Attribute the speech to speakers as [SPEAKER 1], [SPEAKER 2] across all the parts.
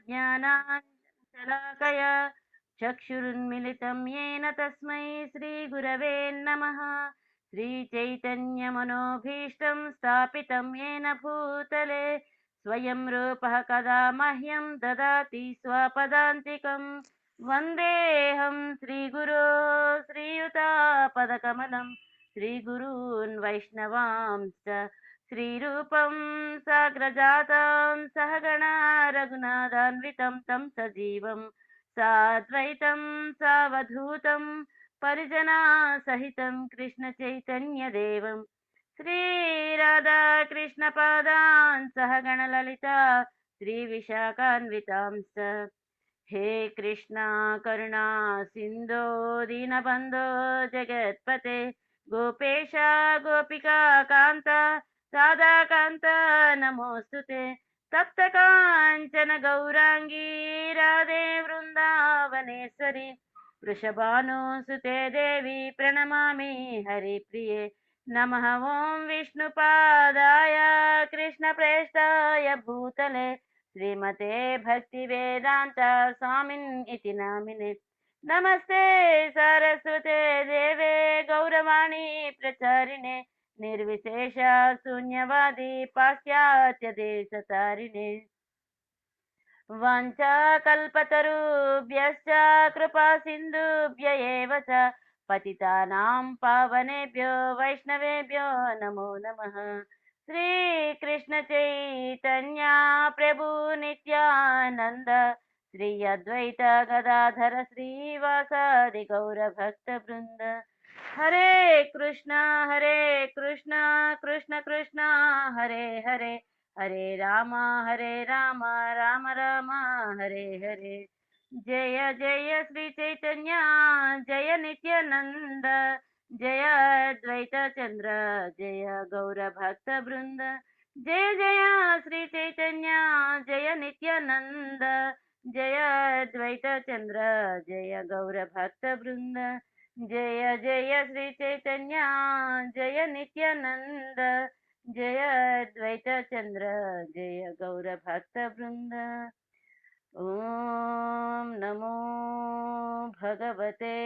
[SPEAKER 1] ज्ञानाञ्जनशलाकया चक्षुरुन्मिलितं येन तस्मै श्रीगुरवे नमः। श्रीचैतन्यमनोभीष्टं स्थापितं येन भूतले स्वयं रूपः कदा मह्यं ददाति स्वपदान्तिकम्। वन्देऽहं श्रीगुरो श्रीयुतापदकमलं श्रीगुरून् वैष्णवांश्च श्रीरूपं साग्रजातं सहगणा रघुनाथान्वितं तं सजीवं साद्वैतं सावधूतं परिजनासहितं कृष्णचैतन्यदेवं श्रीराधाकृष्णपादान् सहगणललिता श्रीविशाखान्वितांश्च। हे कृष्णा करुणा सिन्धो दीनबन्धो जगत्पते गोपेश गोपिका कान्ता राधाकान्त नमोऽस्तुते। तप्तकाञ्चन गौराङ्गी राधे वृन्दावनेश्वरी वृषभानुसुते देवी प्रणमामि हरिप्रिये। नमः ॐ विष्णुपादाय कृष्णप्रेष्ठाय भूतले श्रीमते भक्तिवेदान्त स्वामिन् इति नामिने। नमस्ते सरस्वते देवे गौरवाणी प्रचारिणे निर्विशेष शून्यवादी पाश्चात्यदेशतारिणे। वाञ्छाकल्पतरुभ्यश्च कृपा सिन्धुभ्य एव च पतितानां पावनेभ्यो वैष्णवेभ्यो नमो नमः। श्रीकृष्ण चैतन्य प्रभु नित्यानन्द श्री अद्वैत गदाधर श्रीवासादि गौरभक्तवृन्द। हरे कृष्णा कृष्ण कृष्ण हरे हरे हरे राम राम राम हरे हरे। जय जय श्री चैतन्य जय नित्यानंद जय अद्वैत चंद्र जय गौर भक्त वृंद। जय जय श्री चैतन्य जय नित्यानंद जय अद्वैत चंद्र जय गौर भक्त वृंद। जय जय श्री चैतन्य जय नित्यानंद जय अद्वैत चंद्र जय गौर भक्त वृंद। ओम नमो भगवते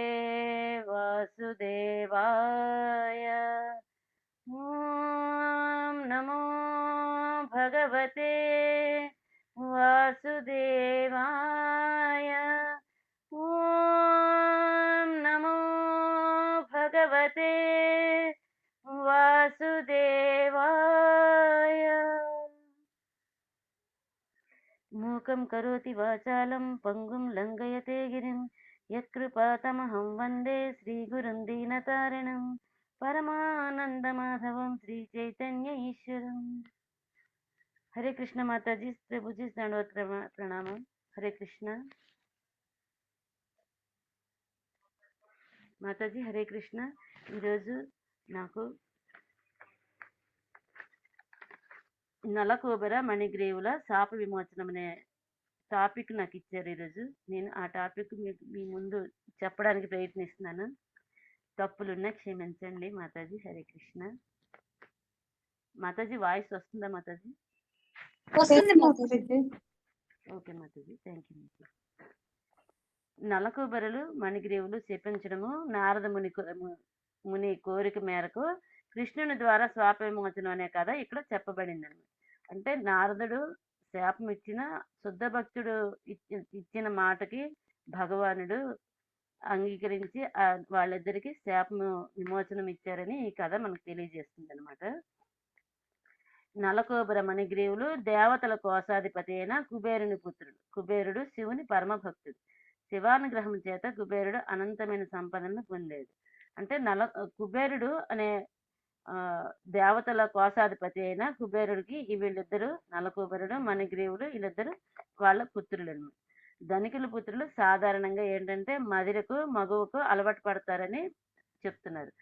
[SPEAKER 1] वासुदेवाय। ओम नमो भगवते वासुदेवाय। ओम नमो भगवते वासुदेवाय। मूकं करोति वाचालं पंगुं लङ्घयते गिरिं यत्कृपातमहं वन्दे श्रीगुरुं दीनतारिणं परमानन्दमाधवं श्रीचैतन्य ईश्वरम्। हरे कृष्ण माताजी प्रभुजी दंडवत प्रणामం। हरे कृष्ण మాతాజీ హరే కృష్ణ। ఈరోజు నాకు నలకోబర మణిగ్రీవుల శాప విమోచనం అనే టాపిక్ నాకు ఇచ్చారు ఈరోజు. నేను ఆ టాపిక్ మీ ముందు చెప్పడానికి ప్రయత్నిస్తున్నాను. తప్పులున్నా క్షమించండి మాతాజీ. హరే కృష్ణ మాతాజీ. వాయిస్ వస్తుందా మాతాజీ? ఓకే మాతాజీ, థ్యాంక్ యూ. నలకోబరులు మణిగ్రీవులు శపించడము నారద ముని కోరిక మేరకు కృష్ణుని ద్వారా శాప విమోచనం అనే కథ ఇక్కడ చెప్పబడింది అనమాట. అంటే నారదుడు శాపం ఇచ్చిన శుద్ధ భక్తుడు ఇచ్చిన మాటకి భగవానుడు అంగీకరించి వాళ్ళిద్దరికి శాపము విమోచనం ఇచ్చారని ఈ కథ మనకు తెలియజేస్తుంది అనమాట. నలకోబర మణిగ్రీవులు దేవతల కోశాధిపతి అయిన కుబేరుని పుత్రుడు. కుబేరుడు శివుని పరమ భక్తుడు. శివానుగ్రహం చేత కుబేరుడు అనంతమైన సంపదను పొందాడు. అంటే కుబేరుడు అనే దేవతల కోశాధిపతి అయిన కుబేరుడికి వీళ్ళిద్దరు నలకుబేరుడు మణిగ్రీవుడు వీళ్ళిద్దరు వాళ్ళ పుత్రులు అనమాట. ధనికుల పుత్రులు సాధారణంగా ఏంటంటే మదిరకు మగువకు అలవాటు పడతారని చెప్తున్నారు.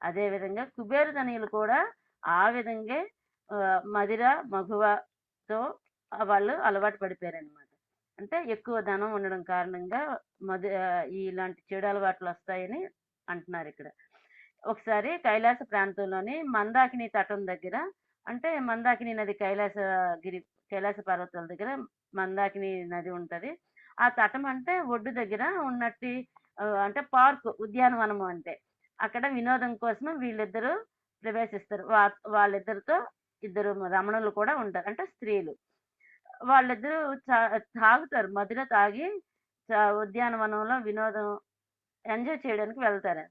[SPEAKER 1] అదేవిధంగా కుబేరు ధనియులు కూడా ఆ విధంగా మదిర మగువతో వాళ్ళు అలవాటు పడిపోయారనమాట. అంటే ఎక్కువ ధనం ఉండడం కారణంగా ఇలాంటి చెడు అలవాట్లు వస్తాయని అంటున్నారు ఇక్కడ. ఒకసారి కైలాస ప్రాంతంలోని మందాకిని తటం దగ్గర, అంటే మందాకిని నది కైలాసగిరి కైలాస పర్వతాల దగ్గర మందాకిని నది ఉంటది. ఆ తటం అంటే ఒడ్డు దగ్గర ఉన్నట్టి అంటే పార్క్ ఉద్యానవనము అంటే. అక్కడ వినోదం కోసం వీళ్ళిద్దరూ ప్రవేశిస్తారు. వాళ్ళిద్దరితో ఇద్దరు రమణులు కూడా ఉంటారు. అంటే స్త్రీలు. వాళ్ళిద్దరూ చ తాగుతారు. మదిర తాగి ఉద్యానవనంలో వినోదం ఎంజాయ్ చేయడానికి వెళ్తారు.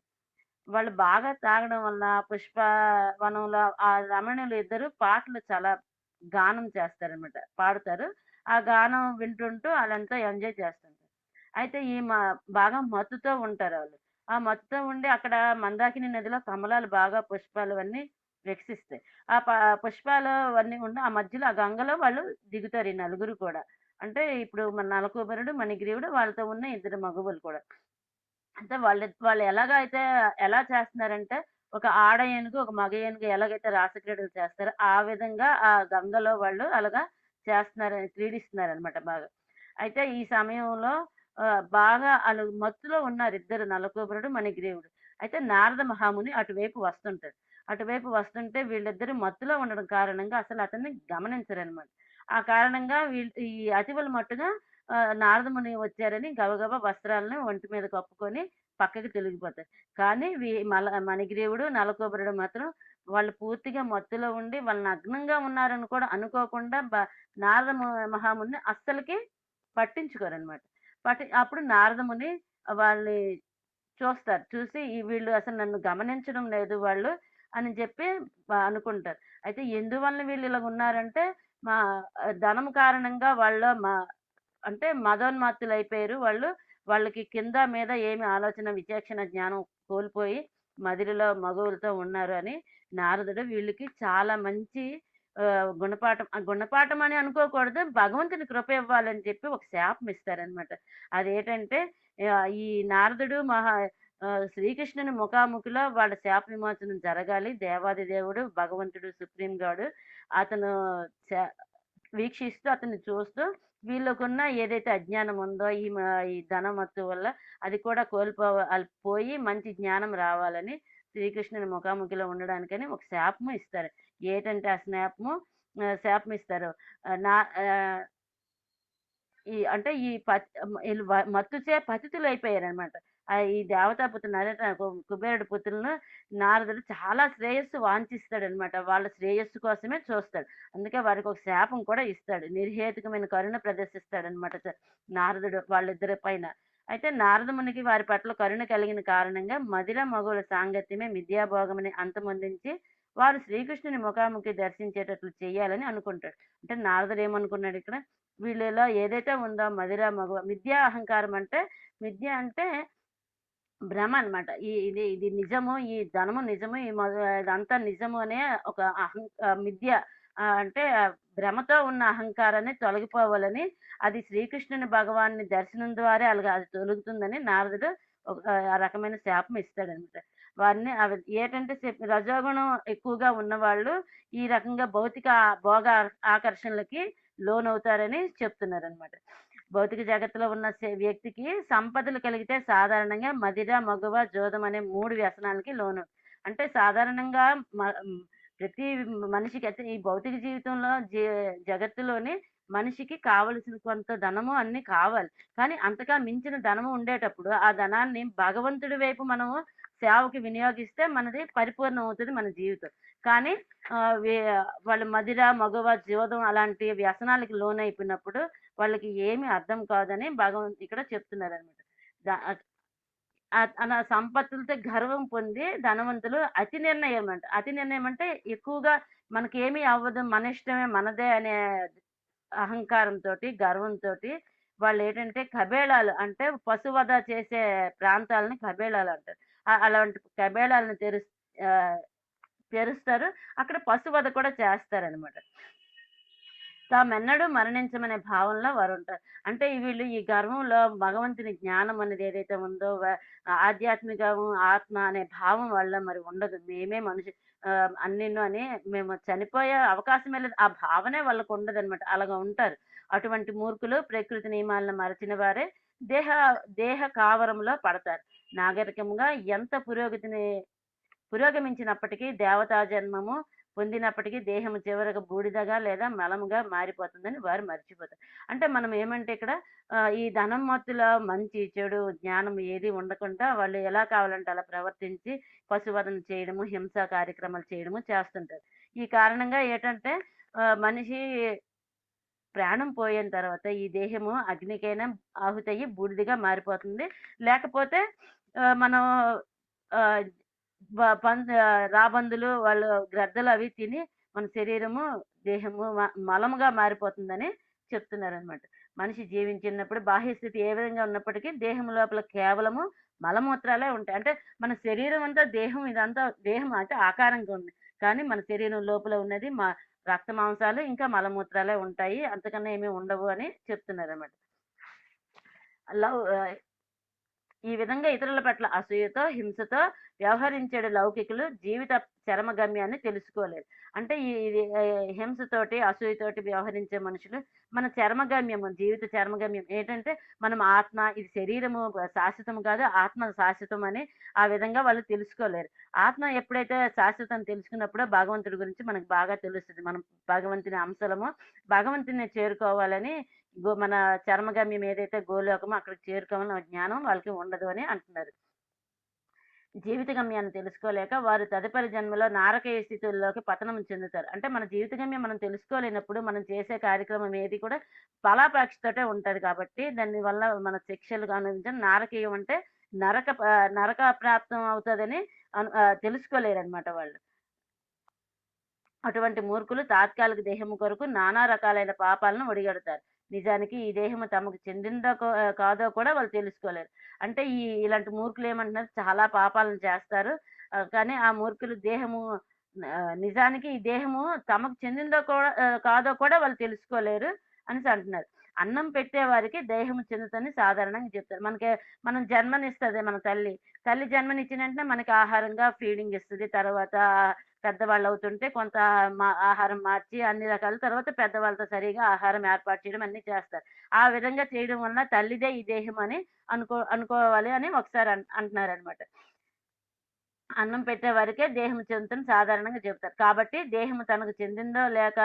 [SPEAKER 1] వాళ్ళు బాగా తాగడం వల్ల పుష్పవనంలో ఆ రమణులు ఇద్దరు పాటలు చాలా గానం చేస్తారనమాట. పాడుతారు. ఆ గానం వింటుంటూ ఆళ్ళంతా ఎంజాయ్ చేస్తుంటారు. అయితే బాగా మత్తుతో ఉంటారాళ్ళు. ఆ మత్తుతో ఉండి అక్కడ మందాకిని నదిలో కమలాలు బాగా పుష్పాలవన్నీ వికసిస్తాయి. ఆ ప పుష్పాలు అవన్నీ ఉండి ఆ మధ్యలో ఆ గంగలో వాళ్ళు దిగుతారు ఈ నలుగురు కూడా. అంటే ఇప్పుడు మన నలకూబరుడు, మణిగ్రీవుడు వాళ్ళతో ఉన్న ఇద్దరు మగవులు కూడా. అంటే వాళ్ళు ఎలాగైతే ఎలా చేస్తున్నారంటే, ఒక ఆడ ఏనుగు, ఒక మగ ఏనుగు ఎలాగైతే రాసక్రీడలు చేస్తారో, ఆ విధంగా ఆ గంగలో వాళ్ళు అలాగా క్రీడిస్తున్నారనమాట బాగా. అయితే ఈ సమయంలో బాగా ఆళ్ళు మత్తులో ఉన్నారు ఇద్దరు నలకూబరుడు, మణిగ్రీవుడు. అయితే నారద మహాముని అటువైపు వస్తుంటాడు. అటువైపు వస్తుంటే వీళ్ళిద్దరూ మత్తులో ఉండడం కారణంగా అసలు అతన్ని గమనించరనమాట. ఆ కారణంగా ఈ అతివలు మట్టుగా నారదముని వచ్చారని గబగబా వస్త్రాలను ఒంటి మీద కప్పుకొని పక్కకి తొలగిపోతారు. కానీ మణిగ్రీవుడు, నలకూబరుడు మాత్రం వాళ్ళు పూర్తిగా మత్తులో ఉండి వాళ్ళు నగ్నంగా ఉన్నారని కూడా అనుకోకుండా మహాముని అస్సలకి పట్టించుకోరనమాట. అప్పుడు నారదముని వాళ్ళని చూస్తారు. చూసి వీళ్ళు అసలు నన్ను గమనించడం లేదు వాళ్ళు అని చెప్పి అనుకుంటారు. అయితే ఎందువల్ల వీళ్ళు ఇలాగున్నారంటే మా ధనం కారణంగా అంటే మదోన్మత్తులైపోయారు వాళ్ళు. వాళ్ళకి కింద మీద ఏమి ఆలోచన, విచక్షణ జ్ఞానం కోల్పోయి మదిరిలో మగవులతో ఉన్నారు అని నారదుడు వీళ్ళకి చాలా మంచి గుణపాఠం గుణపాఠం అని అనుకోకూడదు. భగవంతుని కృప ఇవ్వాలని చెప్పి ఒక శాపం ఇస్తారనమాట. అదేంటంటే ఈ నారదుడు శ్రీకృష్ణుని ముఖాముఖిలో వాళ్ళ శాప విమోచనం జరగాలి. దేవాది దేవుడు, భగవంతుడు, సుప్రీం గాడు అతను శా వీక్షిస్తూ అతన్ని చూస్తూ వీళ్ళకున్న ఏదైతే అజ్ఞానం ఉందో ఈ ధనమత్తు వల్ల అది కూడా పోయి మంచి జ్ఞానం రావాలని శ్రీకృష్ణుని ముఖాముఖిలో ఉండడానికని ఒక శాపము ఇస్తారు. ఏటంటే ఆ శాపం ఇస్తారు. నా ఈ అంటే ఈ పత్ ఈళ్ళు మత్తుచే పతితులైపోయారనమాట. ఈ దేవతాపుత్రులు కుబేరుడి పుత్రులను నారదుడు చాలా శ్రేయస్సు వాంఛిస్తాడనమాట. వాళ్ళ శ్రేయస్సు కోసమే చూస్తాడు. అందుకే వారికొక శాపం కూడా ఇస్తాడు. నిర్హేతుకమైన కరుణ ప్రదర్శిస్తాడనమాట నారదుడు వాళ్ళిద్దరి పైన. అయితే నారదమునికి వారి పట్ల కరుణ కలిగిన కారణంగా మదిర మగువుల సాంగత్యమే మిథ్యాభోగమని అంతమొందించి వారు శ్రీకృష్ణుని ముఖాముఖి దర్శించేటట్లు చేయాలని అనుకుంటాడు. అంటే నారదుడు ఏమనుకున్నాడు ఇక్కడ వీళ్ళలో ఏదైతే ఉందో మదిర మగువ మిథ్యా అహంకారం అంటే మిథ్య అంటే భ్రమ అన్నమాట. ఇది నిజము, ఈ ధనము నిజము, ఇదంతా నిజము అనే ఒక మిథ్య అంటే భ్రమతో ఉన్న అహంకారాన్ని తొలగిపోవాలని, అది శ్రీకృష్ణుని భగవానుని దర్శనం ద్వారా అది తొలుగుతుందని నారదుడు ఆ రకమైన శాపం ఇస్తాడనమాట. వారిని ఏటంటే రజోగుణం ఎక్కువగా ఉన్నవాళ్ళు ఈ రకంగా భౌతిక భోగ ఆకర్షణలకి లోనవుతారని చెప్తున్నారనమాట. భౌతిక జగత్తులో ఉన్న వ్యక్తికి సంపదలు కలిగితే సాధారణంగా మదిర, మగువ, జూదం అనే 3 వ్యసనాలకి అంటే సాధారణంగా ప్రతి మనిషికి అయితే ఈ భౌతిక జీవితంలో జగత్తులోని మనిషికి కావలసిన కొంత ధనము అన్నీ కావాలి. కానీ అంతగా మించిన ధనము ఉండేటప్పుడు ఆ ధనాన్ని భగవంతుడి వైపు మనము సేవకి వినియోగిస్తే మనది పరిపూర్ణం అవుతది మన జీవితం. కానీ ఆహ్, వే వాళ్ళు మదిర, మగువ, జూదం అలాంటి వ్యసనాలకి లోనైపోయినప్పుడు వాళ్ళకి ఏమి అర్థం కాదని ఇక్కడ చెప్తున్నారనమాట. ద అట్ అలా సంపత్తులతో గర్వం పొంది ధనవంతులు అతి నిర్ణయం అంట. అతి నిర్ణయం అంటే ఎక్కువగా మనకేమి అవ్వదు, మన ఇష్టమే మనదే అనే అహంకారంతోటి, గర్వంతోటి వాళ్ళేంటంటే కబేళాలు అంటే పశువధ చేసే ప్రాంతాలని కబేళాలంటారు. అలాంటి కబేళాలను ఆహ్, తెరుస్తారు. అక్కడ పశువధ కూడా చేస్తారనమాట. తామెన్నడూ మరణించమనే భావనలో వారుంటారు. అంటే వీళ్ళు ఈ గర్వంలో భగవంతుని జ్ఞానం అనేది ఏదైతే ఉందో ఆధ్యాత్మికం, ఆత్మ అనే భావం వాళ్ళలో మరి ఉండదు. మేమే అన్నీను అని మేము చనిపోయే అవకాశమే లేదు. ఆ భావనే వాళ్ళకుండదనమాట. అలాగా ఉంటారు. అటువంటి మూర్ఖులు ప్రకృతి నియమాలను మరచిన వారే దేహ దేహ కావరంలో పడతారు. నాగరికంగా ఎంత పురోగమించినప్పటికీ దేవతా జన్మము పొందినప్పటికీ దేహము చివరకు బూడిదగా లేదా మలముగా మారిపోతుందని వారు మర్చిపోతారు. అంటే మనం ఏమంటే ఇక్కడ ఈ ధనం మత్తులో మంచి, చెడు, జ్ఞానం ఏది ఉండకుండా వాళ్ళు ఎలా కావాలంటే అలా ప్రవర్తించి పశువధన చేయడము, హింసా కార్యక్రమాలు చేయడము చేస్తుంటారు. ఈ కారణంగా ఏటంటే మనిషి ప్రాణం పోయిన తర్వాత ఈ దేహము అగ్నికైనా ఆహుతయ్యి బూడిదగా మారిపోతుంది. లేకపోతే మనం ఆహ్, రాబందులు వాళ్ళు గ్రద్దలవి తిని మన శరీరము, దేహము మలముగా మారిపోతుందని చెప్తున్నారనమాట. మనిషి జీవించినప్పుడు బాహ్య స్థితి ఏ విధంగా ఉన్నప్పటికీ దేహం లోపల కేవలము మలమూత్రాలే ఉంటాయి. అంటే మన శరీరం అంతా దేహం ఇదంతా దేహం అంటే ఆకారంగా ఉంది. కానీ మన శరీరం లోపల ఉన్నది రక్త మాంసాలు ఇంకా మలమూత్రాలే ఉంటాయి. అంతకన్నా ఏమి ఉండవు అని చెప్తున్నారనమాట. లవ్ ఆహ్, ఈ విధంగా ఇతరుల పట్ల అసూయతో, హింసతో వ్యవహరించేడు లౌకికులు జీవిత చరమగమ్యాన్ని తెలుసుకోలేరు. అంటే ఇది హింసతోటి, అసూయతోటి వ్యవహరించే మనుషులు మన చరమగమ్యము, జీవిత చరమగమ్యం ఏంటంటే మనం ఆత్మ, ఇది శరీరము శాశ్వతం కాదు, ఆత్మ శాశ్వతం అని ఆ విధంగా వాళ్ళు తెలుసుకోలేరు. ఆత్మ ఎప్పుడైతే శాశ్వతం తెలుసుకున్నప్పుడో భగవంతుడి గురించి మనకు బాగా తెలుస్తది. మనం భగవంతుని అంశలము, భగవంతుడిని చేరుకోవాలని మన చరమగమ్యం ఏదైతే గోలోకమో అక్కడికి చేరుకోవాలన్న జ్ఞానం వాళ్ళకి ఉండదు అని అంటున్నారు. జీవిత గమ్యాన్ని తెలుసుకోలేక వారు తదుపరి జన్మలో నారకీయ స్థితుల్లోకి పతనం చెందుతారు. అంటే మన జీవిత గమ్యం మనం తెలుసుకోలేనప్పుడు మనం చేసే కార్యక్రమం ఏది కూడా ఫలాపేక్షతోటే ఉంటది కాబట్టి దానివల్ల మన శిక్షలు అనుభవించడం నారకీయం అంటే నరక ప్రాప్తం అవుతదని తెలుసుకోలేరనమాట వాళ్ళు. అటువంటి మూర్ఖులు తాత్కాలిక దేహము కొరకు నానా రకాలైన పాపాలను ఒడిగడతారు. నిజానికి ఈ దేహము తమకు చెందిందో కాదో కూడా వాళ్ళు తెలుసుకోలేరు. అంటే ఇలాంటి మూర్ఖులు ఏమంటున్నారు చాలా పాపాలను చేస్తారు. కానీ ఆ మూర్ఖులు దేహము నిజానికి ఈ దేహము తమకు చెందిందో కాదో కూడా వాళ్ళు తెలుసుకోలేరు అనేసి అంటున్నారు. అన్నం పెట్టేవారికి దేహము చెందుతదని సాధారణంగా చెప్తారు. మనం జన్మనిస్తది మన తల్లి. తల్లి జన్మనిచ్చిన వెంటనే మనకి ఆహారంగా ఫీడింగ్ ఇస్తది. తర్వాత పెద్దవాళ్ళవుతుంటే కొంత ఆహారం మార్చి అన్ని రకాల తర్వాత పెద్దవాళ్ళతో సరిగ్గా ఆహారం ఏర్పాటు చేయడం అన్నీ చేస్తారు. ఆ విధంగా చేయడం వలన తల్లిదే ఈ దేహం అని అనుకోవాలి అని ఒకసారి అంటున్నారనమాట. అన్నం పెట్టేవారికే దేహం చెందుతుందని సాధారణంగా చెబుతారు. కాబట్టి దేహము తనకు చెందిందో లేక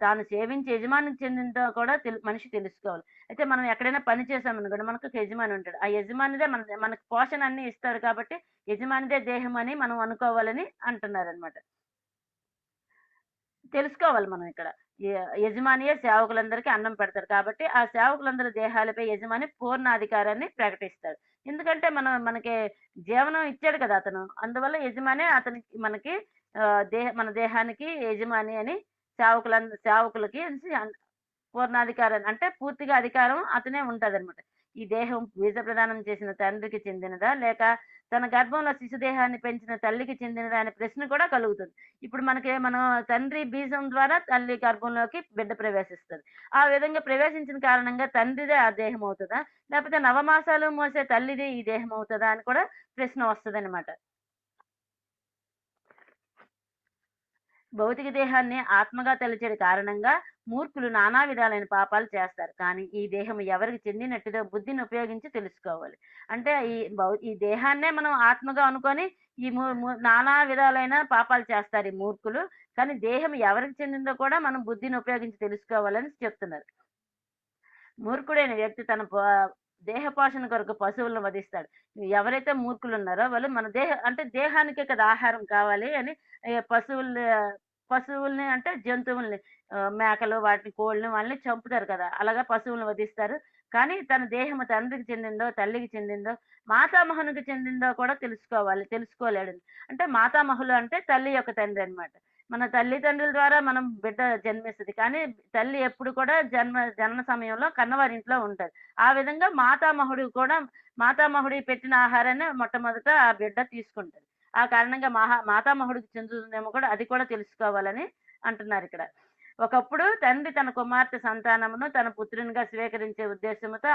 [SPEAKER 1] తాను సేవించే యజమానికి చెందిందో కూడా మనిషి తెలుసుకోవాలి. అయితే మనం ఎక్కడైనా పని చేశామనుకోండి మనకు ఒక యజమాని ఉంటాడు. ఆ యజమానిదే మనకు పోషణ అన్నీ ఇస్తాడు కాబట్టి యజమానిదే దేహం అని మనం అనుకోవాలని అంటున్నారనమాట. తెలుసుకోవాలి మనం ఇక్కడ. యజమానియే సేవకులందరికీ అన్నం పెడతారు. కాబట్టి, ఆ సేవకులందరి దేహాలపై యజమాని పూర్ణాధికారాన్ని ప్రకటిస్తాడు. ఎందుకంటే మనకి జీవనం ఇచ్చాడు కదా అతను. అందువల్ల యజమానే అతనికి మనకి మన దేహానికి యజమాని అని సేవకులకి పూర్ణాధికారాన్ని అంటే పూర్తిగా అధికారం అతనే ఉంటదనమాట. ఈ దేహం బీజ ప్రదానం చేసిన తండ్రికి చెందినదా? లేక తన గర్భంలో శిశుదేహాన్ని పెంచిన తల్లికి చెందినదా? అనే ప్రశ్న కూడా కలుగుతుంది. ఇప్పుడు మనం తండ్రి బీజం ద్వారా తల్లి గర్భంలోకి బిడ్డ ప్రవేశిస్తది. ఆ విధంగా ప్రవేశించిన కారణంగా తండ్రిదే ఆ దేహం అవుతదా? లేకపోతే నవమాసాలు మోసే తల్లిది ఈ దేహం అవుతదా? అని కూడా ప్రశ్న వస్తదనమాట. భౌతిక దేహాన్ని ఆత్మగా తలచెడు కారణంగా మూర్ఖులు నానా విధాలైన పాపాలు చేస్తారు. కానీ ఈ దేహం ఎవరికి చెందినట్టుదో బుద్ధిని ఉపయోగించి తెలుసుకోవాలి. అంటే ఈ దేహాన్నే మనం ఆత్మగా అనుకోని ఈ ము ము నానా విధాలైన పాపాలు చేస్తారు ఈ మూర్ఖులు. కానీ దేహం ఎవరికి చెందిందో కూడా మనం బుద్ధిని ఉపయోగించి తెలుసుకోవాలని చెప్తున్నారు. మూర్ఖుడైన వ్యక్తి తన దేహ పోషణ కొరకు పశువులను వధిస్తాడు. ఎవరైతే మూర్ఖులున్నారో వాళ్ళు మన అంటే దేహానికే కదా ఆహారం కావాలి అని పశువుల్ని అంటే జంతువుల్ని మేకలు వాటిని కోళ్ళని వాళ్ళని చంపుతారు కదా! అలాగా పశువులను వధిస్తారు. కానీ తన దేహము తండ్రికి చెందిందో, తల్లికి చెందిందో, మాతామహునికి చెందిందో కూడా తెలుసుకోలేడు. అంటే మాతామహులు అంటే తల్లి యొక్క తండ్రి అన్నమాట. మన తల్లిదండ్రుల ద్వారా మనం బిడ్డ జన్మిస్తది. కానీ తల్లి ఎప్పుడు కూడా జనన సమయంలో కన్నవారింట్లో ఉంటది. ఆ విధంగా మాతామహుడు పెట్టిన ఆహారాన్ని మొట్టమొదట ఆ బిడ్డ తీసుకుంటది. ఆ కారణంగా మాతామహుడికి చెందుతుందేమో కూడా అది కూడా తెలుసుకోవాలని అంటున్నారిక్కడ. ఒకప్పుడు తండ్రి తన కుమార్తె సంతానమును తన పుత్రునిగా స్వీకరించే ఉద్దేశ్యముతో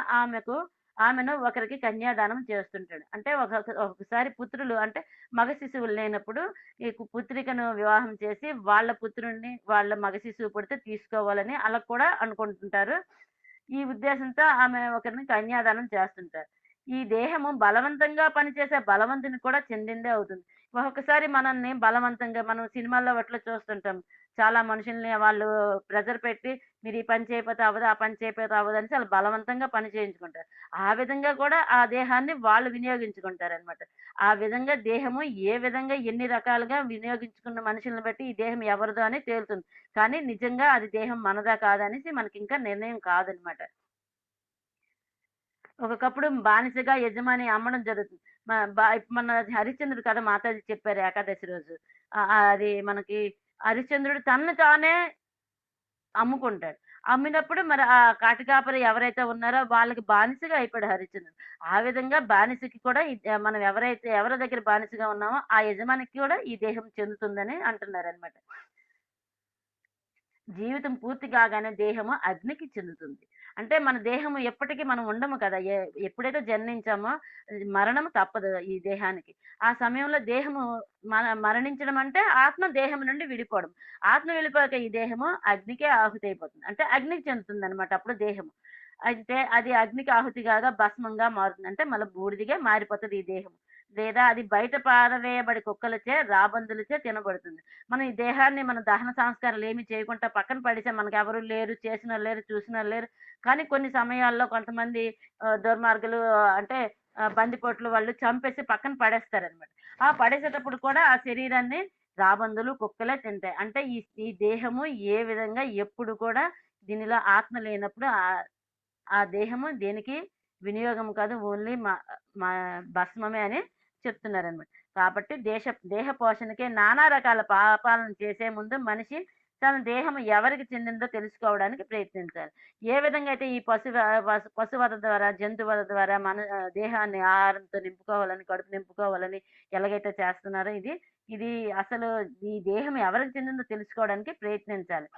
[SPEAKER 1] ఆమెను ఒకరికి కన్యాదానం చేస్తుంటాడు. అంటే ఒకసారి పుత్రులు అంటే మగ శిశువులు లేనప్పుడు ఈ పుత్రికను వివాహం చేసి వాళ్ళ పుత్రుడిని వాళ్ళ మగ శిశువు పుడితే తీసుకోవాలని అలా కూడా అనుకుంటుంటారు. ఈ ఉద్దేశంతో ఆమె ఒకరిని కన్యాదానం చేస్తుంటారు. ఈ దేహము బలవంతంగా పనిచేసే బలవంతునికి కూడా చెందిందే అవుతుంది. ఒక్కొక్కసారి మనల్ని బలవంతంగా మనం సినిమాల్లో వాటిలో చూస్తుంటాం. చాలా మనుషుల్ని వాళ్ళు ప్రెషర్ పెట్టి మీరు ఈ పని చేయకపోతే అవ్వదు, ఆ పని చేయకపోతే అవ్వదని చాలా బలవంతంగా పని చేయించుకుంటారు. ఆ విధంగా కూడా ఆ దేహాన్ని వాళ్ళు వినియోగించుకుంటారనమాట. ఆ విధంగా దేహము ఏ విధంగా ఎన్ని రకాలుగా వినియోగించుకున్న మనుషుల్ని బట్టి ఈ దేహం ఎవరిదో అని తేలుతుంది. కానీ నిజంగా అది దేహం మనదా కాదా అనేసి మనకింకా నిర్ణయం కాదనమాట. ఒకప్పుడు బానిసగా యజమాని అమ్మడం జరుగుతుంది. మ బా మన హరిశ్చంద్రుడి కథ మాతాజీ చెప్పారు ఏకాదశి రోజు. అది మనకి హరిశ్చంద్రుడు తనను తానే అమ్ముకుంటాడు. అమ్మినప్పుడు మరి ఆ కాటికాపరి ఎవరైతే ఉన్నారో వాళ్ళకి బానిసగా అయిపోయాడు హరిశ్చంద్రుడు. ఆ విధంగా బానిసకి కూడా మనం ఎవరి దగ్గర బానిసగా ఉన్నామో ఆ యజమానికి కూడా ఈ దేహం చెందుతుందని అంటున్నారనమాట. జీవితం పూర్తి కాగానే దేహము అగ్నికి చెందుతుంది. అంటే మన దేహము ఎప్పటికి మనం ఉండము కదా! ఎప్పుడైతే జన్మించామో మరణం తప్పదు ఈ దేహానికి. ఆ సమయంలో దేహము మరణించడం అంటే ఆత్మ దేహం నుండి విడిపోవడం. ఆత్మ వెళ్ళిపోయాక ఈ దేహము అగ్నికే ఆహుతయిపోతుంది. అంటే అగ్నికి చెందుతుందనమాట అప్పుడు దేహము. అయితే అది అగ్నికి ఆహుతి కాగా భస్మంగా మారుతుంది. అంటే మళ్ళా బూడిదగా మారిపోతది ఈ దేహం. లేదా అది బయట పారవేయబడి కుక్కలచే, రాబందులచే తినబడుతుంది. మనం ఈ దేహాన్ని మన దహన సంస్కారాలేమి చేయకుండా పక్కన పడేసాం. మనకెవరు లేరు, చేసినోళ్ళు లేరు, చూసినోళ్ళు లేరు. కానీ కొన్ని సమయాల్లో కొంతమంది దుర్మార్గులు అంటే బందిపోట్లు వాళ్ళు చంపేసి పక్కన పడేస్తారనమాట. ఆ పడేసేటప్పుడు కూడా ఆ శరీరాన్ని రాబందులు, కుక్కలే తింటాయి. అంటే ఈ ఈ దేహము ఏ విధంగా ఎప్పుడు కూడా దీనిలో ఆత్మ లేనప్పుడు ఆ దేహము దేనికి వినియోగం కాదు. ఓన్లీ భస్మమే అని చెప్తున్నారనమాట. కాబట్టి దేహ పోషణకే నానా రకాల పాపాలను చేసే ముందు మనిషి తన దేహం ఎవరికి చెందిందో తెలుసుకోవడానికి ప్రయత్నించాలి. ఏ విధంగా అయితే ఈ పశువధ ద్వారా, జంతువధ ద్వారా మన దేహాన్ని ఆహారంతో నింపుకోవాలని, కడుపు నింపుకోవాలని ఎలాగైతే చేస్తున్నారో ఇది అసలు ఈ దేహం ఎవరికి చెందిందో తెలుసుకోవడానికి ప్రయత్నించాలి.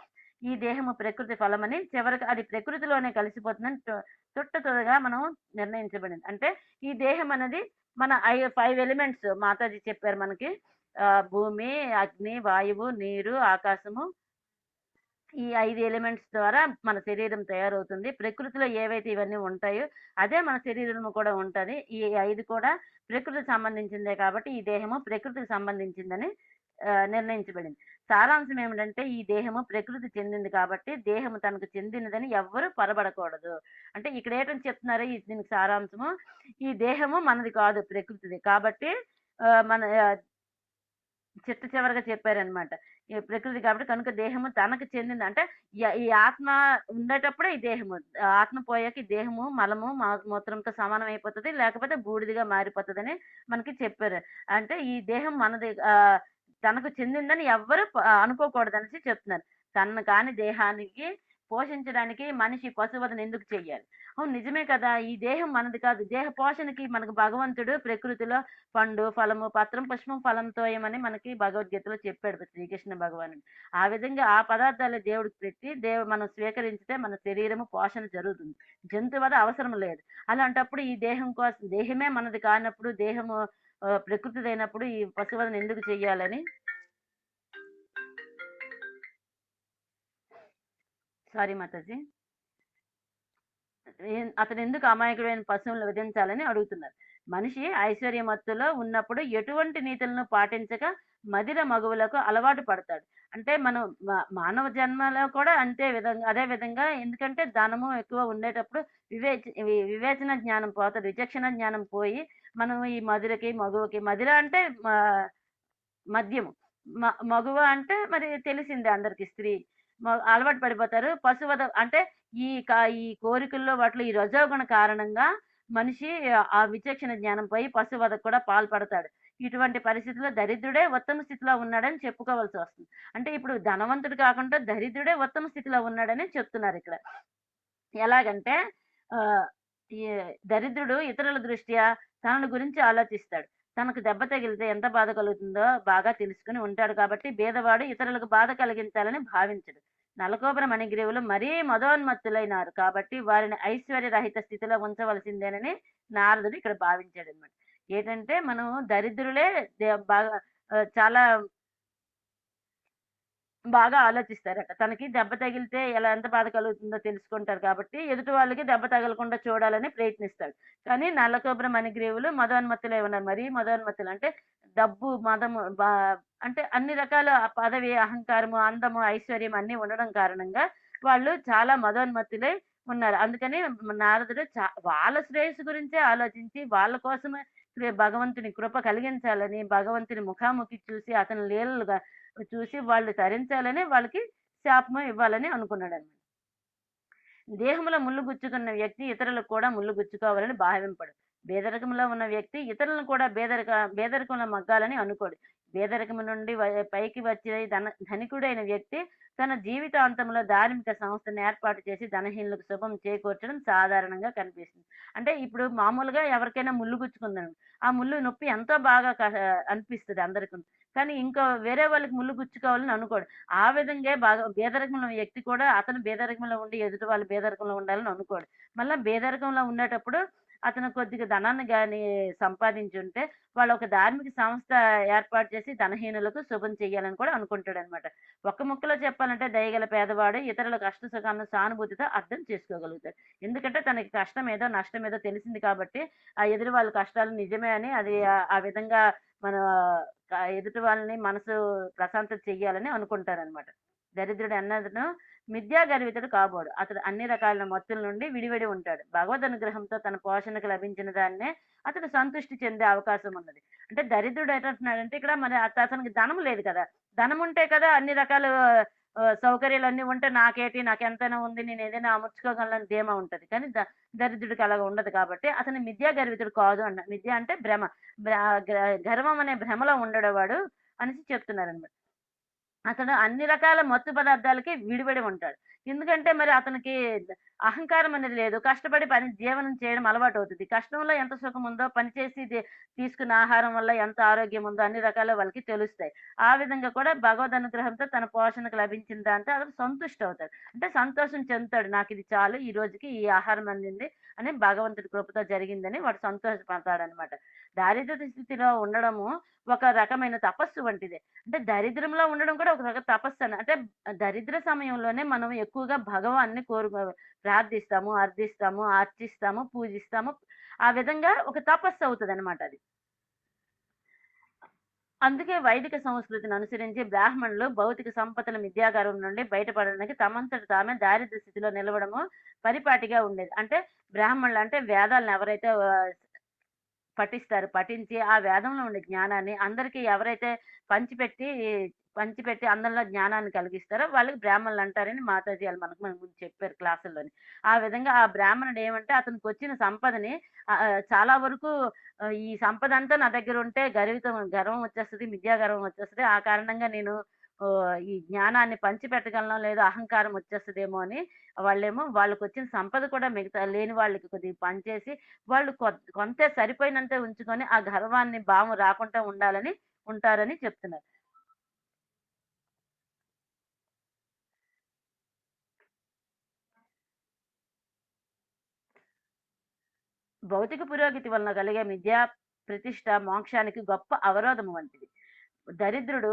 [SPEAKER 1] ఈ దేహము ప్రకృతి ఫలమని చివరికి అది ప్రకృతిలోనే కలిసిపోతుందని తుట్టతుదగా మనం నిర్ణయించబడింది. అంటే ఈ దేహం అనేది మన 5 ఎలిమెంట్స్ మాతాజీ చెప్పారు మనకి. భూమి, అగ్ని, వాయువు, నీరు, ఆకాశము. ఈ 5 ఎలిమెంట్స్ ద్వారా మన శరీరం తయారవుతుంది. ప్రకృతిలో ఏవైతే ఇవన్నీ ఉంటాయో, అదే మన శరీరంలో కూడా ఉంటది. ఈ 5 కూడా ప్రకృతికి సంబంధించిందే కాబట్టి, ఈ దేహము ప్రకృతికి సంబంధించిందని నిర్ణయించబడింది. సారాంశం ఏమిటంటే, ఈ దేహము ప్రకృతి చెందింది కాబట్టి, దేహము తనకు చెందినదని ఎవ్వరు పొరబడకూడదు. అంటే ఇక్కడ ఏంటని చెప్తున్నారు దీనికి సారాంశము, ఈ దేహము మనది కాదు ప్రకృతిది. కాబట్టి మన చిట్ట చివరగా చెప్పారనమాట. ఈ ప్రకృతి కాబట్టి కనుక దేహము తనకు చెందింది. అంటే ఈ ఆత్మ ఉండేటప్పుడే ఈ దేహము. ఆత్మ పోయాక ఈ దేహము మలము, మూత్రంతో సమానం అయిపోతది. లేకపోతే బూడిదగా మారిపోతదని మనకి చెప్పారు. అంటే ఈ దేహం మనది తనకు చెందిందని ఎవ్వరు అనుకోకూడదనేసి చెప్తున్నారు. తనను కాని దేహానికి పోషించడానికి మనిషి పశువధన ఎందుకు చెయ్యాలి? అవును నిజమే కదా! ఈ దేహం మనది కాదు. దేహ పోషణకి మనకు భగవంతుడు ప్రకృతిలో పండు, ఫలము, పత్రం, పుష్పం, ఫలం తోయమని మనకి భగవద్గీతలో చెప్పాడు శ్రీకృష్ణ భగవానుడు. ఆ విధంగా ఆ పదార్థాలు దేవుడికి పెట్టి మనం స్వీకరించితే మన శరీరము పోషణ జరుగుతుంది. జంతువధ అవసరం లేదు. అలాంటప్పుడు ఈ దేహం కోసం దేహమే మనది కానప్పుడు దేహము ప్రకృతిదైనప్పుడు ఈ పశువధన ఎందుకు చెయ్యాలని సారీ మాతాజీ. అతనెందుకు అమాయకుడైన పశువులను విధించాలని అడుగుతున్నారు. మనిషి ఐశ్వర్యమత్తులో ఉన్నప్పుడు ఎటువంటి నీతులను పాటించక మదిర మగువులకు అలవాటు పడతాడు. అంటే మనం మానవ జన్మలో కూడా అదే విధంగా ఎందుకంటే ధనము ఎక్కువ ఉండేటప్పుడు వివేచన జ్ఞానం పోతది. విచక్షణ జ్ఞానం పోయి మనం ఈ మగువకి మదిర అంటే మద్యము. మగువ అంటే మరి తెలిసిందే అందరికి స్త్రీ. అలవాటు పడిపోతారు. పశువధ అంటే ఈ కోరికల్లో వాటిలో ఈ రజోగుణ కారణంగా మనిషి ఆ విచక్షణ జ్ఞానం పోయి పశువధకు కూడా పాల్పడతాడు. ఇటువంటి పరిస్థితిలో దరిద్రుడే ఉత్తమ స్థితిలో ఉన్నాడని చెప్పుకోవాల్సి వస్తుంది. అంటే ఇప్పుడు ధనవంతుడు కాకుండా దరిద్రుడే ఉత్తమ స్థితిలో ఉన్నాడని చెప్తున్నారిక్కడ. ఎలాగంటే ఆహ్, ఈ దరిద్రుడు ఇతరుల దృష్ట్యా తనను గురించి ఆలోచిస్తాడు. తనకు దెబ్బ తగిలితే ఎంత బాధ కలుగుతుందో బాగా తెలుసుకొని ఉంటాడు కాబట్టి బీదవాడు ఇతరులకు బాధ కలిగించాలని భావించడు. నలకోబర మణిగ్రీవులు మరీ మదోన్మత్తులైనారు కాబట్టి వారిని ఐశ్వర్యరహిత స్థితిలో ఉంచవలసిందేనని నారదుడు ఇక్కడ భావించాడనమాట. ఏంటంటే మనం దరిద్రులే బాగా చాలా బాగా ఆలోచిస్తారట. తనకి దెబ్బ తగిలితే ఎంత బాధ కలుగుతుందో తెలుసుకుంటారు కాబట్టి, ఎదుటి వాళ్ళకి దెబ్బ తగలకుండా చూడాలని ప్రయత్నిస్తాడు. కానీ నల్లకోబర మణిగ్రీవులు మదోన్మత్తులై ఉన్నారు. మరీ మదోన్మత్తులు అంటే డబ్బు, మదము అంటే అన్ని రకాల పదవి, అహంకారము, అందము, ఐశ్వర్యం అన్నీ ఉండడం కారణంగా వాళ్ళు చాలా మదోన్మత్తులై ఉన్నారు. అందుకని నారదుడు వాళ్ళ శ్రేయస్సు గురించే ఆలోచించి వాళ్ళ కోసమే భగవంతుని కృప కలిగించాలని, భగవంతుని ముఖాముఖి చూసి అతని లీలలుగా చూసి వాళ్ళు తరించాలని వాళ్ళకి శాపము ఇవ్వాలని అనుకున్నాడన్నమాట. దేహంలో ముల్లు గుచ్చుకున్న వ్యక్తి ఇతరులకు కూడా ముల్లు గుచ్చుకోవాలని భావింపడు. పేదరికంలో ఉన్న వ్యక్తి ఇతరులను కూడా పేదరికంలో మగ్గాలని అనుకోడు. పేదరికము నుండి పైకి వచ్చే ధనికుడైన వ్యక్తి తన జీవితాంతంలో ధార్మిక సంస్థను ఏర్పాటు చేసి ధనహీనులకు శుభం చేకూర్చడం సాధారణంగా కనిపిస్తుంది. అంటే ఇప్పుడు మామూలుగా ఎవరికైనా ముల్లు గుచ్చుకుందనుకోండి. ఆ ముల్లు నొప్పి ఎంతో బాగా అనిపిస్తది అందరికిను. కానీ ఇంకా వేరే వాళ్ళకి ముల్లు గుచ్చుకోవాలని అనుకోడు. ఆ విధంగా బాగా పేదరికంలో ఉన్న వ్యక్తి కూడా అతను పేదరికంలో ఉండి ఎదుటి వాళ్ళు పేదరికంలో ఉండాలని అనుకోడు. మళ్ళా పేదరికంలో ఉండేటప్పుడు అతను కొద్దిగా ధనాన్ని గాని సంపాదించుంటే వాళ్ళు ఒక ధార్మిక సంస్థ ఏర్పాటు చేసి ధనహీనులకు శుభం చేయాలని కూడా అనుకుంటాడనమాట. ఒక్క ముక్కలో చెప్పాలంటే దయగల పేదవాడు ఇతరుల కష్ట సుఖాలను సానుభూతితో అర్థం చేసుకోగలుగుతాడు. ఎందుకంటే తనకి కష్టమేదో, నష్టమేదో తెలిసింది కాబట్టి ఆ ఎదురు వాళ్ళ కష్టాలు నిజమే అని అది ఆ విధంగా మన ఎదుటి వాళ్ళని మనసు ప్రశాంతత చెయ్యాలని అనుకుంటారనమాట. దరిద్రుడు అన్నదను మిథ్యా గర్వితుడు కాబోడు. అతడు అన్ని రకాల మత్తుల నుండి విడివడి ఉంటాడు. భగవద్ అనుగ్రహంతో తన పోషణకు లభించిన దాన్నే అతడు సంతృష్టి చెందే అవకాశం ఉన్నది. అంటే దరిద్రుడు ఎటంటున్నాడంటే ఇక్కడ మరి అతనికి ధనం లేదు కదా! ధనం ఉంటే కదా అన్ని రకాల సౌకర్యాలన్నీ ఉంటే నాకేటి నాకెంతైనా ఉంది నేను ఏదైనా అమర్చుకోగలనని ధీమా ఉంటది. కానీ దరిద్రుడికి అలాగ ఉండదు కాబట్టి అతను మిథ్యా గర్వితుడు కాదు మిథ్య అంటే భ్రమ. భ్ర గ గర్వం అనే భ్రమలో ఉండేవాడు అనేసి చెప్తున్నారనమాట. అతడు అన్ని రకాల మత్తు పదార్థాలకి విడివడి ఉంటాడు. ఎందుకంటే మరి అతనికి అహంకారం అనేది లేదు. కష్టపడి జీవనం చేయడం అలవాటవుతది. కష్టంలో ఎంత సుఖముందో, పని చేసి తీసుకున్న ఆహారం వల్ల ఎంత ఆరోగ్యం ఉందో అన్ని రకాలు వాళ్ళకి తెలుస్తాయి. ఆ విధంగా కూడా భగవద్ అనుగ్రహంతో తన పోషణకు లభించిన దాంతో అతను సంతుష్టవుతాడు. అంటే సంతోషం చెందుతాడు. నాకిది చాలు, ఈ రోజుకి ఈ ఆహారం అందింది అని భగవంతుడి కృపతో జరిగిందని వాడు సంతోషపడతాడనమాట. దారిద్ర్య స్థితిలో ఉండడము ఒక రకమైన తపస్సు వంటిదే. అంటే దరిద్రంలో ఉండడం కూడా ఒక రకం తపస్సని. అంటే దరిద్ర సమయంలోనే మనం ఎక్కువగా భగవాన్ని ప్రార్థిస్తాము, అర్థిస్తాము, అర్చిస్తాము, పూజిస్తాము. ఆ విధంగా ఒక తపస్సు అవుతదనమాట అది. అందుకే వైదిక సంస్కృతిని అనుసరించి బ్రాహ్మణులు భౌతిక సంపదల మిథ్యాగారం నుండి బయటపడడానికి తమంతట తామే దారిద్ర్య స్థితిలో నిలవడము పరిపాటిగా ఉండేది. అంటే బ్రాహ్మణులు అంటే వేదాలను ఎవరైతే పఠించి ఆ వేదంలో ఉండే జ్ఞానాన్ని అందరికీ ఎవరైతే పంచిపెట్టి పంచిపెట్టి అందరిలో జ్ఞానాన్ని కలిగిస్తారో వాళ్ళకి బ్రాహ్మణులు అంటారని మాతాజీ వాళ్ళు మనకు ముందు చెప్పారు క్లాసుల్లోని. ఆ విధంగా ఆ బ్రాహ్మణుడు ఏమంటే అతనికొచ్చిన సంపదని చాలా వరకు ఈ సంపదంతా నా దగ్గర ఉంటే గర్వం వచ్చేస్తది, మిథ్యా గర్వం వచ్చేస్తది. ఆ కారణంగా నేను ఈ జ్ఞానాన్ని పంచిపెట్టగలను లేదా అహంకారం వచ్చేస్తదేమో అని వాళ్ళకొచ్చిన సంపద కూడా మిగతా లేని వాళ్ళకి కొద్దిగా పంచేసి వాళ్ళు కొంతే సరిపోయినంతే ఉంచుకొని ఆ గర్వాన్ని భావం రాకుండా ఉంటారని చెప్తున్నారు. భౌతిక పురోగతి వలన కలిగే విద్యా ప్రతిష్ట మోక్షానికి గొప్ప అవరోధం వంటిది. దరిద్రుడు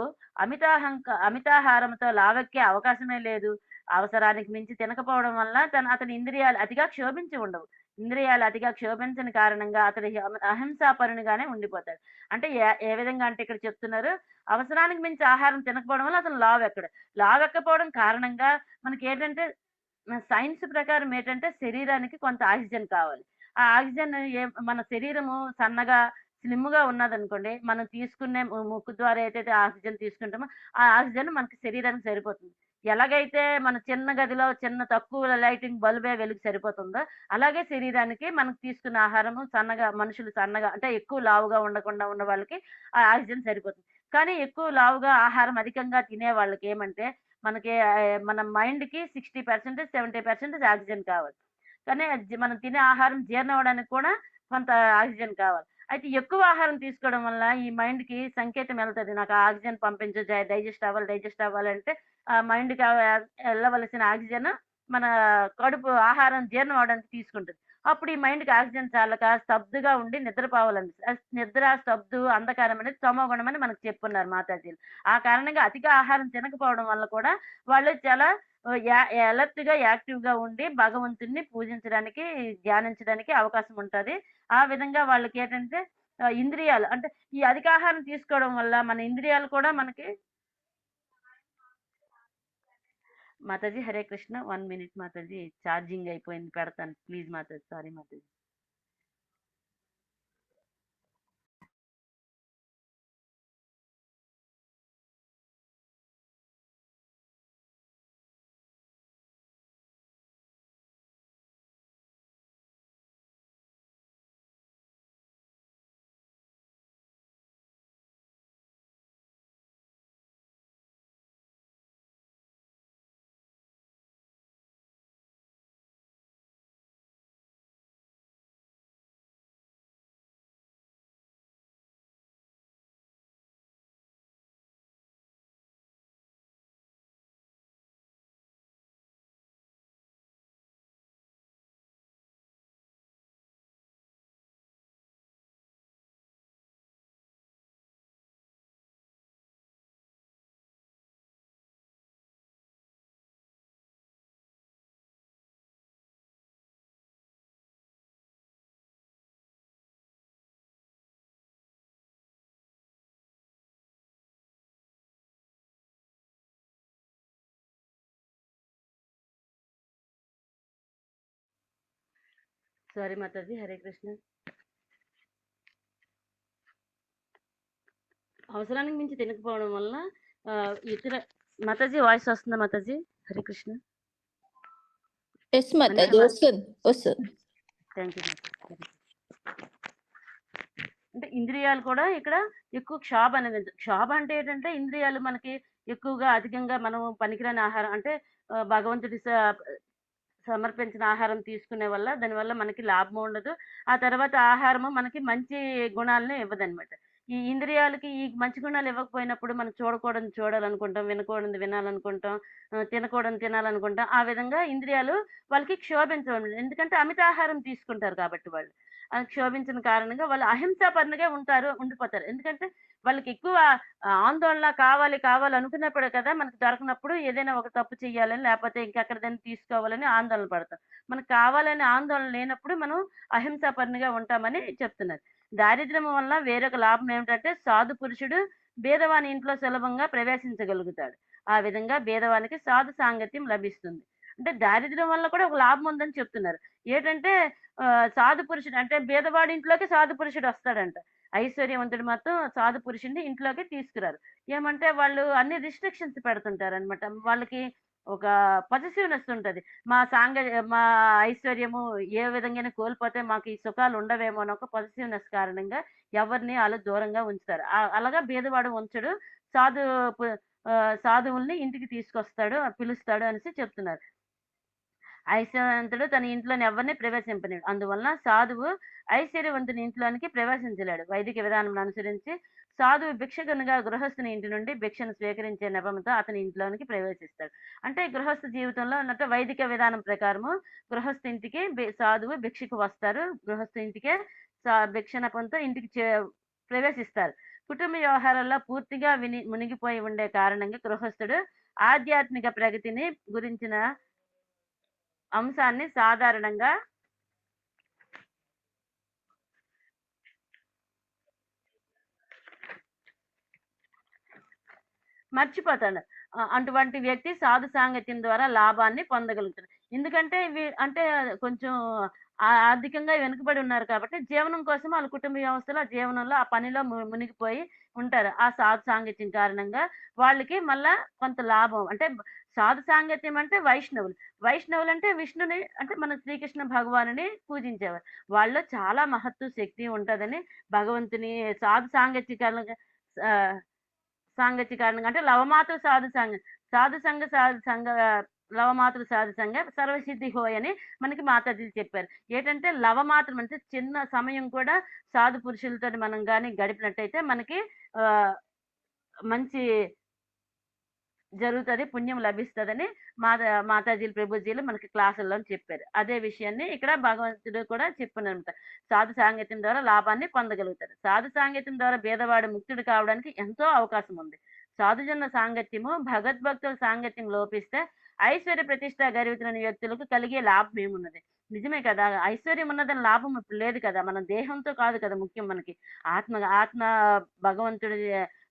[SPEAKER 1] అమితాహారంతో లావెక్కే అవకాశమే లేదు. అవసరానికి మించి తినకపోవడం వల్ల అతని ఇంద్రియాలు అతిగా క్షోభించి ఉండవు. ఇంద్రియాలు అతిగా క్షోభించని కారణంగా అతడు అహింసాపరునిగానే ఉండిపోతాడు. అంటే ఏ విధంగా అంటే ఇక్కడ చెప్తున్నారు, అవసరానికి మించి ఆహారం తినకపోవడం వల్ల అతను లావెక్కడు. లావెక్కపోవడం కారణంగా మనకేంటంటే సైన్స్ ప్రకారం ఏంటంటే శరీరానికి కొంత ఆక్సిజన్ కావాలి. ఆ ఆక్సిజన్ మన శరీరము సన్నగా, స్లిమ్‌గా ఉన్నదనుకోండి, మనం తీసుకునే ముక్కు ద్వారా ఏదైతే ఆక్సిజన్ తీసుకుంటామో, ఆ ఆక్సిజన్ మనకి శరీరానికి సరిపోతుంది. ఎలాగైతే మన చిన్న గదిలో చిన్న తక్కువ లైటింగ్ బల్బే వెలుగు సరిపోతుందో, అలాగే శరీరానికి మనకు తీసుకున్న ఆహారము మనుషులు సన్నగా అంటే ఎక్కువ లావుగా ఉండకుండా ఉన్న వాళ్ళకి ఆ ఆక్సిజన్ సరిపోతుంది. కానీ ఎక్కువ లావుగా ఆహారం అధికంగా తినే వాళ్ళకేమంటే, మనకి మన మైండ్‌కి 60% 70% ఆక్సిజన్ కావాలి. కానీ మనం తినే ఆహారం జీర్ణం అవ్వడానికి కూడా కొంత ఆక్సిజన్ కావాలి. అయితే ఎక్కువ ఆహారం తీసుకోవడం వల్ల ఈ మైండ్‌కి సంకేతం ఎళ్తది. నాకు ఆక్సిజన్ పంపించు డైజెస్ట్ అవ్వాలంటే మైండ్‌కి ఎళ్ళవలసిన ఆక్సిజన్ మన ఆహారం జీర్ణం అవ్వడానికి తీసుకుంటది. అప్పుడు ఈ మైండ్‌కి ఆక్సిజన్ చాలక స్తబ్దుగా ఉండి నిద్రపోవాలనిపిస్తది. నిద్ర, అంధకారం అనేది తమోగుణం అని మనకు చెప్పున్నారు మాతాజీలు. ఆ కారణంగా అతిగా ఆహారం తినకపోవడం వల్ల కూడా వాళ్ళు చాలా ఓహ్! అలర్ట్‌గా, యాక్టివ్‌గా ఉండి భగవంతుడిని పూజించడానికి, ధ్యానించడానికి అవకాశం ఉంటది. ఆ విధంగా వాళ్ళకేటంటే ఇంద్రియాలు అంటే ఈ అధికాహారం తీసుకోవడం వల్ల మన ఇంద్రియాలు కూడా మనకి మాతాజీ హరే కృష్ణ 1 మినిట్ మాతాజీ ఛార్జింగ్ అయిపోయింది పెడతాను please Mataji sorry Mataji sorry Mataji Hare Krishna అవసరానికి మించి తినకపోవడం వల్ల ఇతర మాతాజీ వాయిస్ వస్తుందా మాతాజీ హరే కృష్ణ
[SPEAKER 2] ఎస్ మాతాజీ వస్తుంది
[SPEAKER 1] థ్యాంక్ యూ అంటే ఇంద్రియాలు కూడా ఇక్కడ ఎక్కువ క్షోభ అనేది క్షోభ అంటే ఏంటంటే ఇంద్రియాలు మనకి ఎక్కువగా అధికంగా మనం పనికిరాని ఆహారం అంటే భగవంతుడి సమర్పించిన ఆహారం తీసుకునే వల్ల దానివల్ల మనకి లాభం ఉండదు ఆ తర్వాత ఆహారము మనకి మంచి గుణాలను ఇవ్వదన్నమాట ఈ ఇంద్రియాలకి ఈ మంచి గుణాలు ఇవ్వకపోయినప్పుడు మనం చూడకూడదు చూడాలనుకుంటాం వినకూడదు వినాలనుకుంటాం తినకూడదు తినాలనుకుంటాం ఆ విధంగా ఇంద్రియాలు వాళ్ళకి క్షోభించడం ఎందుకంటే అమిత ఆహారం తీసుకుంటారు కాబట్టి వాళ్ళు క్షోభించిన కారణంగా వాళ్ళు అహింసాపరునిగా ఉండిపోతారు ఎందుకంటే వాళ్ళకి ఎక్కువ ఆందోళన కావాలి అనుకున్నప్పుడు కదా మనకు దొరకనప్పుడు ఏదైనా ఒక తప్పు చేయాలని లేకపోతే ఇంకెక్కడైనా తీసుకోవాలని ఆందోళన పడతాం మనకు కావాలని ఆందోళన లేనప్పుడు మనం అహింసాపరునిగా ఉంటామని చెప్తున్నారు దారిద్ర్యం వల్ల వేరొక లాభం ఏమిటంటే సాధు పురుషుడు భేదవాని ఇంట్లో సులభంగా ప్రవేశించగలుగుతాడు ఆ విధంగా భేదవానికి సాధు సాంగత్యం లభిస్తుంది అంటే దారిద్ర్యం వల్ల కూడా ఒక లాభం ఉందని చెప్తున్నారు ఏంటంటే సాధు పురుషుడు అంటే భేదవాడి ఇంట్లోకి సాధు పురుషుడు వస్తాడంట ఐశ్వర్యవంతుడు మాత్రం సాధు పురుషుడిని ఇంట్లోకి తీసుకురారు ఏమంటే వాళ్ళు అన్ని రిస్ట్రిక్షన్స్ పెడుతుంటారు అనమాట వాళ్ళకి ఒక పొజిటివ్నెస్ ఉంటుంది మా ఐశ్వర్యము ఏ విధంగా కోల్పోతే మాకు ఈ సుఖాలు ఉండవేమో అని ఒక పొజిటివ్నెస్ కారణంగా ఎవరిని అలా దూరంగా ఉంచుతారు అలాగా భేదవాడు ఉంచడు సాధు సాధువుల్ని ఇంటికి తీసుకొస్తాడు పిలుస్తాడు అనేసి చెప్తున్నారు ఐశ్వర్యవంతుడు తన ఇంట్లోని ఎవరిని ప్రవేశింపలేడు అందువలన సాధువు ఐశ్వర్యవంతుని ఇంట్లోనికి ప్రవేశించలేడు వైదిక విధానం అనుసరించి సాధువు భిక్షకునిగా గృహస్థుని ఇంటి నుండి భిక్షను స్వీకరించే నెపంతో అతని ఇంట్లోనికి ప్రవేశిస్తాడు అంటే గృహస్థ జీవితంలో ఉన్నట్టు వైదిక విధానం ప్రకారము గృహస్థ ఇంటికి సాధువు భిక్షకు వస్తారు గృహస్థ ఇంటికే భిక్ష నెపంతో ఇంటికి ప్రవేశిస్తారు కుటుంబ వ్యవహారాల్లో పూర్తిగా మునిగిపోయి ఉండే కారణంగా గృహస్థుడు ఆధ్యాత్మిక ప్రగతిని గురించిన అంశాన్ని సాధారణంగా మర్చిపోతాడు అటువంటి వ్యక్తి సాధు సాంగత్యం ద్వారా లాభాన్ని పొందగలుగుతాడు ఎందుకంటే అంటే కొంచెం ఆర్థికంగా వెనుకబడి ఉన్నారు కాబట్టి జీవనం కోసం వాళ్ళ కుటుంబ వ్యవస్థలో జీవనంలో ఆ పనిలో మునిగిపోయి ఉంటారు ఆ సాధు సాంగత్యం కారణంగా వాళ్ళకి మళ్ళా కొంత లాభం అంటే సాధు సాంగత్యం అంటే వైష్ణవులు అంటే విష్ణుని అంటే మన శ్రీకృష్ణ భగవానుని పూజించేవారు వాళ్ళలో చాలా మహత్తు శక్తి ఉంటుందని భగవంతుని సాధు సాంగత్య కారణంగా అంటే లవమాతృ సాధు సంఘ లవమాతృ సాధు సంఘ సర్వసిద్ధి హోయ్ అని మనకి మాతాజీలు చెప్పారు ఏంటంటే లవమాత్రం అంటే చిన్న సమయం కూడా సాధు పురుషులతో మనం కానీ గడిపినట్టయితే మనకి మంచి జరుగుతుంది పుణ్యం లభిస్తుందని మాతాజీలు ప్రభుజీలు మనకి క్లాసుల్లో చెప్పారు అదే విషయాన్ని ఇక్కడ భగవంతుడు కూడా చెప్పినమాట సాధు సాంగత్యం ద్వారా లాభాన్ని పొందగలుగుతారు సాధు సాంగత్యం ద్వారా భేదవాడు ముక్తుడు కావడానికి ఎంతో అవకాశం ఉంది సాధుజన సాంగత్యము భగవద్భక్తుల సాంగత్యం లోపిస్తే ఐశ్వర్య ప్రతిష్ట గర్వితులైన వ్యక్తులకు కలిగే లాభం ఏమున్నది? నిజమే కదా! ఐశ్వర్యం ఉన్నదని లాభం ఇప్పుడు లేదు కదా! మన దేహంతో కాదు కదా ముఖ్యం మనకి. ఆత్మ భగవంతుడి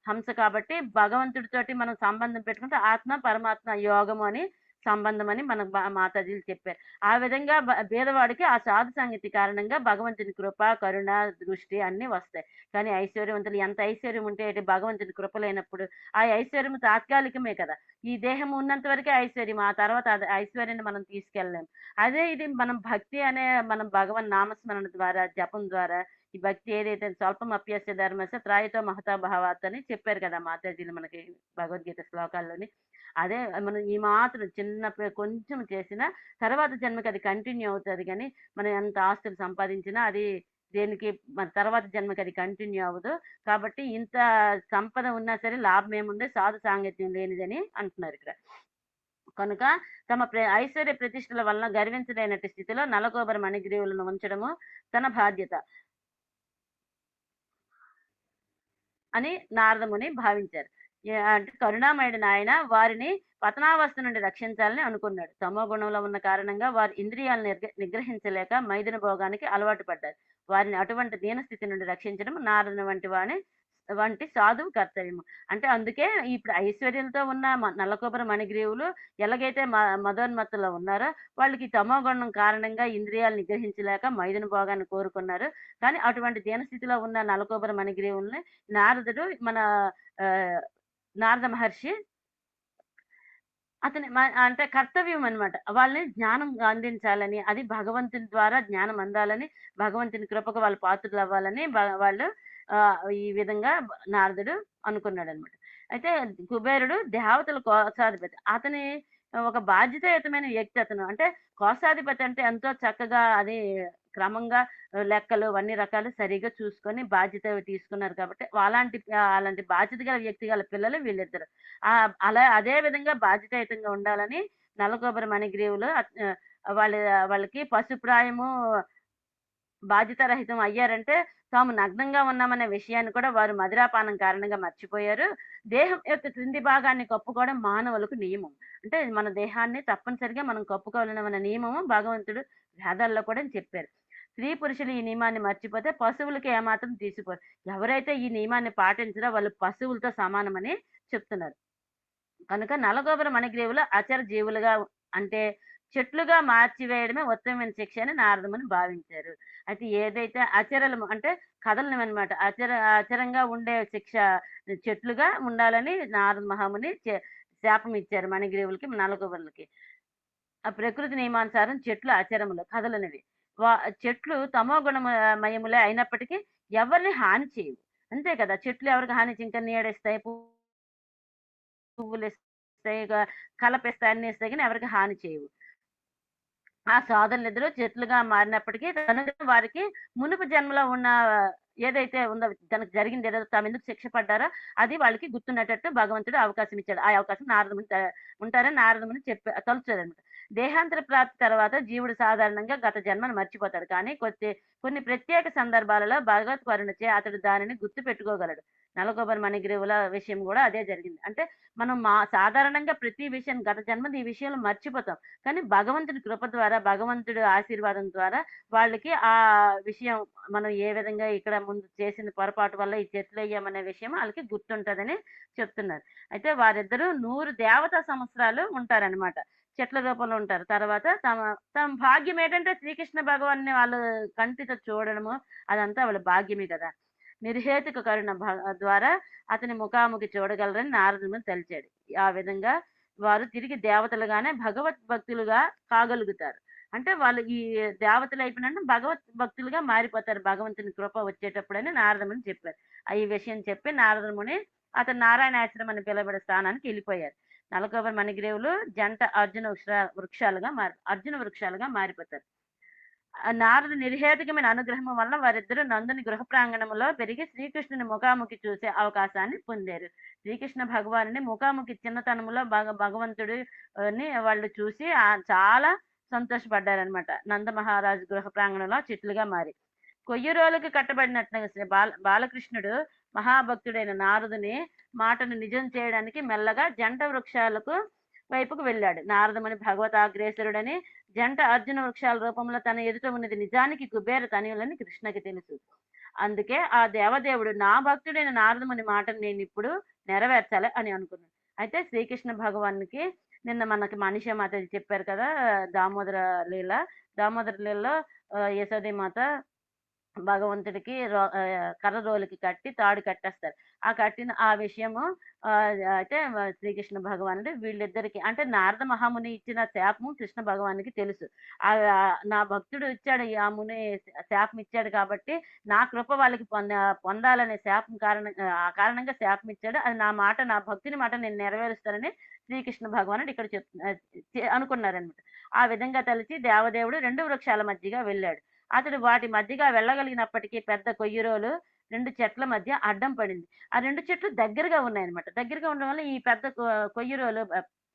[SPEAKER 1] హంస కాబట్టి భగవంతుడితోటి మనం సంబంధం పెట్టుకుంటే ఆత్మ, పరమాత్మ యోగము అని సంబంధం అని మనకు మాతాజీలు చెప్పారు. ఆ విధంగా బీదవాడికి ఆ సాధు సంగతి కారణంగా భగవంతుని కృప, కరుణ, దృష్టి అన్నీ వస్తాయి. కానీ ఐశ్వర్యవంతులు ఎంత ఐశ్వర్యం ఉంటే ఏంటి భగవంతుని కృప లేనప్పుడు, ఆ ఐశ్వర్యం తాత్కాలికమే కదా! ఈ దేహం ఉన్నంత వరకే ఐశ్వర్యం. ఆ తర్వాత అది ఐశ్వర్యాన్ని మనం తీసుకెళ్ళలేం. అదే ఇది మనం భక్తి అనే మనం భగవన్ నామస్మరణ ద్వారా, జపం ద్వారా ఈ భక్తి ఏదైతే స్వల్పం అప్యస్య ధర్మస్య త్రాయతో మహతా భావాత్ అని చెప్పారు కదా మాతాజీలు మనకి భగవద్గీత శ్లోకాల్లోని. అదే మనం ఈ మాత్రం చిన్న కొంచెం చేసినా తర్వాత జన్మకి అది కంటిన్యూ అవుతది గానీ, మనం ఎంత ఆస్తులు సంపాదించినా అది దేనికి మన తర్వాత జన్మకి అది కంటిన్యూ అవ్వదు. కాబట్టి ఇంత సంపద ఉన్నా సరే లాభం ఏముంది సాధు సాంగత్యం లేనిదని అంటున్నారిక్కడ. కనుక తమ ఐశ్వర్య ప్రతిష్టల వలన గర్వించలేనట్టి స్థితిలో నలగోబర మణిగ్రీవులను ఉంచడము తన బాధ్యత అని నారద ముని భావించారు. అంటే కరుణామయుడైన ఆయన వారిని పతనావస్థ నుండి రక్షించాలని అనుకున్నాడు. తమో గుణంలో ఉన్న కారణంగా వారి ఇంద్రియాలను నిగ్రహించలేక మైదున భోగానికి అలవాటు పడ్డారు. వారిని అటువంటి దీనస్థితి నుండి రక్షించడం నారదుని వంటి సాధువు కర్తవ్యము. అంటే అందుకే ఇప్పుడు ఐశ్వర్యంతో ఉన్న నల్లకొబరి మణిగ్రీవులు ఎలాగైతే మదోన్మత్తులో ఉన్నారో వాళ్ళకి తమో గుణం కారణంగా ఇంద్రియాలు నిగ్రహించలేక మైదున భోగాన్ని కోరుకున్నారు. కానీ అటువంటి దీనస్థితిలో ఉన్న నల్లకొబరి మణిగ్రీవుల్ని నారదుడు మన నారద మహర్షి అతని అంటే కర్తవ్యం అన్నమాట. వాళ్ళని జ్ఞానం అందించాలని, అది భగవంతుని ద్వారా జ్ఞానం అందాలని, భగవంతుని కృపకు వాళ్ళు పాత్రులవ్వాలని వాళ్ళు ఈ విధంగా నారదుడు అనుకున్నాడన్నమాట. అయితే కుబేరుడు దేవతల కోశాధిపతి. అతని ఒక బాధ్యతాయుతమైన వ్యక్తి అతను. అంటే కోశాధిపతి అంటే ఎంతో చక్కగా అది క్రమంగా లెక్కలు అన్ని రకాలు సరిగ్గా చూసుకొని బాధ్యత తీసుకున్నారు కాబట్టి అలాంటి బాధ్యత గల వ్యక్తి గల పిల్లలు వీళ్ళిద్దరు. అదే విధంగా బాధ్యతాయుతంగా ఉండాలని నల్లకొబరి మణిగ్రీవులు వాళ్ళకి పశుప్రాయము బాధ్యతారహితం అయ్యారంటే తాము నగ్నంగా ఉన్నామనే విషయాన్ని కూడా వారు మదిరాపానం కారణంగా మర్చిపోయారు. దేహం యొక్క క్రింది భాగాన్ని కప్పుకోవడం మానవులకు నియమం. అంటే మన దేహాన్ని తప్పనిసరిగా మనం కప్పుకోవాలన్న నియమము భగవంతుడు వేదాల్లో కూడా చెప్పారు. స్త్రీ పురుషులు ఈ నియమాన్ని మర్చిపోతే పశువులకి ఏమాత్రం తీసిపోరు. ఎవరైతే ఈ నియమాన్ని పాటించరో వాళ్ళు పశువులతో సమానమని చెప్తున్నారు. కనుక నలగోబర మణిగ్రీవులు అచర జీవులుగా అంటే చెట్లుగా మార్చివేయడమే ఉత్తమమైన శిక్ష అని నారదముని భావించారు. అయితే ఏదైతే అచరలు అంటే కదలనివన్నమాట. అచరంగా ఉండే శిక్ష చెట్లుగా ఉండాలని నారద మహాముని శాపం ఇచ్చారు మణిగ్రీవులకి, నలగోబరులకి. ఆ ప్రకృతి నియమానుసారం చెట్లు అచరములు, కదలనివి. చెట్లు తమో గుణమయములే అయినప్పటికీ ఎవరిని హాని చేయవు. అంతే కదా! చెట్లు ఎవరికి హాని ఇంకా నీడేస్తాయి, పువ్వులిస్తాయి, కలపిస్తాయి, అన్ని ఇస్తాయి కానీ ఎవరికి హాని చేయవు. ఆ సోదరులిద్దరూ చెట్లుగా మారినప్పటికీ కనుక వారికి మునుపు జన్మలో ఉన్న ఏదైతే ఉందో తనకు జరిగింది ఏదో తాము ఎందుకు శిక్ష పడ్డారో అది వాళ్ళకి గుర్తున్నట్టు భగవంతుడు అవకాశం ఇచ్చాడు. ఆ అవకాశం నారదముని ఉంటారని నారదముని తలుచారనమాట. దేహాంతర ప్రాప్తి తర్వాత జీవుడు సాధారణంగా గత జన్మను మర్చిపోతాడు. కానీ కొన్ని ప్రత్యేక సందర్భాలలో భగవత్ కరుణచే అతడు దానిని గుర్తు పెట్టుకోగలడు. నలగోబరి మణిగ్రీవుల విషయం కూడా అదే జరిగింది. అంటే మనం సాధారణంగా ప్రతి విషయం గత జన్మది ఈ విషయంలో మర్చిపోతాం. కానీ భగవంతుడి కృప ద్వారా, భగవంతుడి ఆశీర్వాదం ద్వారా వాళ్ళకి ఆ విషయం మనం ఏ విధంగా ఇక్కడ ముందు చేసిన పొరపాటు వల్ల ఈ చెట్లయ్యామనే విషయం వాళ్ళకి గుర్తుంటదని చెప్తున్నారు. అయితే వారిద్దరూ 100 దేవతా సంవత్సరాలు ఉంటారనమాట. చెట్ల రూపంలో ఉంటారు. తర్వాత తమ భాగ్యం ఏంటంటే శ్రీకృష్ణ భగవాన్ని వాళ్ళు కంటితో చూడడము అదంతా వాళ్ళ భాగ్యమే కదా! నిర్హేతుక కరుణ ద్వారా అతని ముఖాముఖి చూడగలరని నారదుని తలిచాడు. ఆ విధంగా వారు తిరిగి దేవతలుగానే భగవత్ భక్తులుగా కాగలుగుతారు. అంటే వాళ్ళు ఈ దేవతలు అయిపోయిన భగవత్ భక్తులుగా మారిపోతారు భగవంతుని కృప వచ్చేటప్పుడని నారదముని చెప్పారు. ఈ విషయం చెప్పి నారదముని అతను నారాయణాశ్రమం అని పిలువబడే స్థానానికి వెళ్ళిపోయారు. నలగోబరి మణిగ్రీవులు జంట అర్జున వృక్షాలుగా మారిపోతారు. నారదు నిర్హేతుకమైన అనుగ్రహం వలన వారిద్దరూ నందుని గృహ ప్రాంగణంలో పెరిగి శ్రీకృష్ణుని ముఖాముఖి చూసే అవకాశాన్ని పొందారు. శ్రీకృష్ణ భగవానుని ముఖాముఖి చిన్నతనంలో భగవంతుడు వాళ్ళు చూసి చాలా సంతోషపడ్డారనమాట. నంద మహారాజు గృహ ప్రాంగణంలో చెట్లుగా మారి కొయ్యరోలకు కట్టబడినట్లుగా బాలకృష్ణుడు మహాభక్తుడైన నారదుని మాటను నిజం చేయడానికి మెల్లగా జంట వృక్షాలకు వైపుకు వెళ్ళాడు. నారదముని భగవతాగ్రేసరుడని జంట అర్జున వృక్షాల రూపంలో తన ఎదుట ఉన్నది నిజానికి కుబేర తనయులని కృష్ణకి తెలుసు. అందుకే ఆ దేవదేవుడు నా భక్తుడైన నారదముని మాటను నేనిప్పుడు నెరవేర్చాలి అని అనుకున్నాడు. అయితే శ్రీకృష్ణ భగవానునికి నిన్న మనకి మనీషా మాత చెప్పారు కదా! దామోదర లీల. దామోదర లీలలో యశోదమాత భగవంతుడికి కర్రరోలుకి కట్టి తాడు కట్టేస్తారు. ఆ కట్టిన ఆ విషయము అయితే శ్రీకృష్ణ భగవానుడు వీళ్ళిద్దరికి అంటే నారద మహాముని ఇచ్చిన శాపము కృష్ణ భగవానునికి తెలుసు. నా భక్తుడు ఇచ్చాడు ఆ ముని శాపం ఇచ్చాడు కాబట్టి నా కృప వాళ్ళకి పొందాలనే శాపం ఆ కారణంగా శాపం ఇచ్చాడు. అది నా భక్తుని మాట నేను నెరవేరుస్తానని శ్రీకృష్ణ భగవానుడు ఇక్కడ అనుకున్నారనమాట. ఆ విధంగా తలిచి దేవదేవుడు 2 వృక్షాల మధ్యగా వెళ్ళాడు. అతడు వాటి మధ్యగా వెళ్ళగలిగినప్పటికీ పెద్ద కొయ్యరోలు 2 చెట్ల మధ్య అడ్డం పడింది. ఆ 2 చెట్లు దగ్గరగా ఉన్నాయన్నమాట. దగ్గరగా ఉండడం వల్ల ఈ పెద్ద కొయ్యరోలు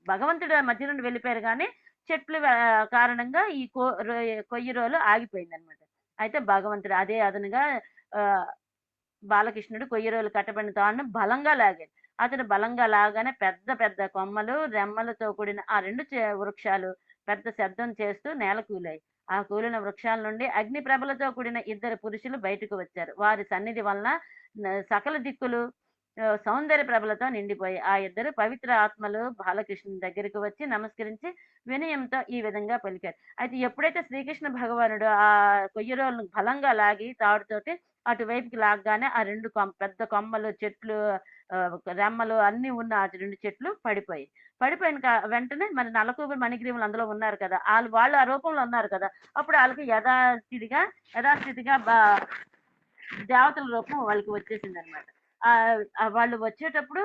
[SPEAKER 1] భగవంతుడు మధ్య నుండి వెళ్ళిపోయారు గానీ, చెట్లు కారణంగా ఈ కొయ్యరోలు ఆగిపోయిందన్నమాట. అయితే భగవంతుడు అదే అదనుగా ఆహ్, బాలకృష్ణుడు కొయ్యరోలు కట్టబడిన తాడును బలంగా లాగాడు. అతడు బలంగా లాగానే పెద్ద పెద్ద కొమ్మలు, రెమ్మలతో కూడిన ఆ 2 వృక్షాలు పెద్ద శబ్దం చేస్తూ నేలకూలాయి. ఆ కూలిన వృక్షాల నుండి అగ్ని ప్రభలతో కూడిన 2 పురుషులు బయటకు వచ్చారు. వారి సన్నిధి వలన సకల దిక్కులు సౌందర్య ప్రభలతో నిండిపోయాయి. ఆ 2 పవిత్ర ఆత్మలు బాలకృష్ణుని దగ్గరికి వచ్చి నమస్కరించి వినయంతో ఈ విధంగా పలికారు. అయితే ఎప్పుడైతే శ్రీకృష్ణ భగవానుడు ఆ కొయ్యరోలను బలంగా లాగి తాడుతోటి అటువైపుకి లాగగానే ఆ 2 పెద్ద కొమ్మలు, చెట్లు, రెమ్మలు అన్నీ ఉన్న ఆ 2 చెట్లు పడిపోయాయి. పడిపోయిన వెంటనే మరి నలకూబరి మణిగ్రీవులు అందులో ఉన్నారు కదా! వాళ్ళు ఆ రూపంలో ఉన్నారు కదా! అప్పుడు ఆళ్ళకి యథాస్థితిగా దేవతల రూపం వాళ్ళకి వచ్చేసిందనమాట. వాళ్ళు వచ్చేటప్పుడు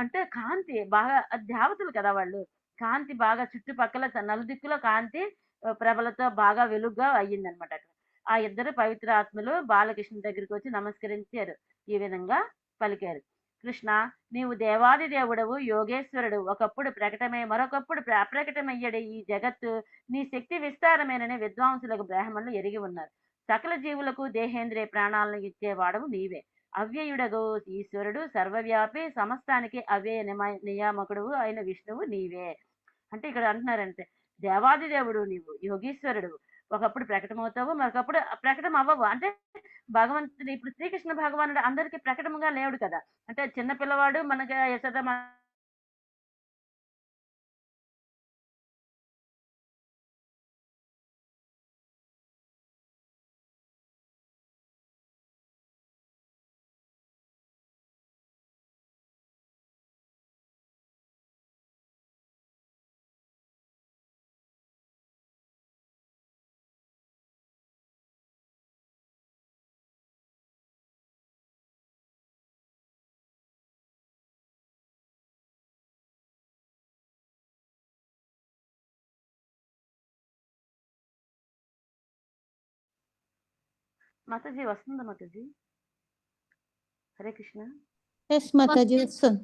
[SPEAKER 1] అంటే కాంతి బాగా దేవతలు కదా వాళ్ళు. కాంతి బాగా చుట్టుపక్కల నలుదిక్కులో కాంతి ప్రభలతో బాగా వెలుగుగా అయ్యిందనమాట అక్కడ. ఆ 2 పవిత్ర ఆత్మలు బాలకృష్ణ దగ్గరికి వచ్చి నమస్కరించారు. ఈ విధంగా పలికారు. కృష్ణ, నీవు దేవాది దేవుడవు, యోగేశ్వరుడు. ఒకప్పుడు ప్రకటమై మరొకప్పుడు అప్రకటమయ్యడే ఈ జగత్తు నీ శక్తి విస్తారమేనని విద్వాంసులకు బ్రాహ్మణులు ఎరిగి ఉన్నారు. సకల జీవులకు దేహేంద్రియ ప్రాణాలను ఇచ్చేవాడవు నీవే. అవ్యయుడగు ఈశ్వరుడు సర్వవ్యాపి సమస్తానికి అవ్యయ నియామకుడు అయిన విష్ణువు నీవే. అంటే ఇక్కడ అంటున్నారంటే దేవాది దేవుడు నీవు, యోగీశ్వరుడు. ఒకప్పుడు ప్రకటమవుతావు, మరొకప్పుడు ప్రకటన అవ్వవు. అంటే భగవంతుడు ఇప్పుడు శ్రీకృష్ణ భగవానుడు అందరికీ ప్రకటముగా లేడు కదా! అంటే చిన్న పిల్లవాడు మనకి యశోద మాతాజీ వస్తుందా Mataji? Hare Krishna.
[SPEAKER 2] Yes, Mataji, listen.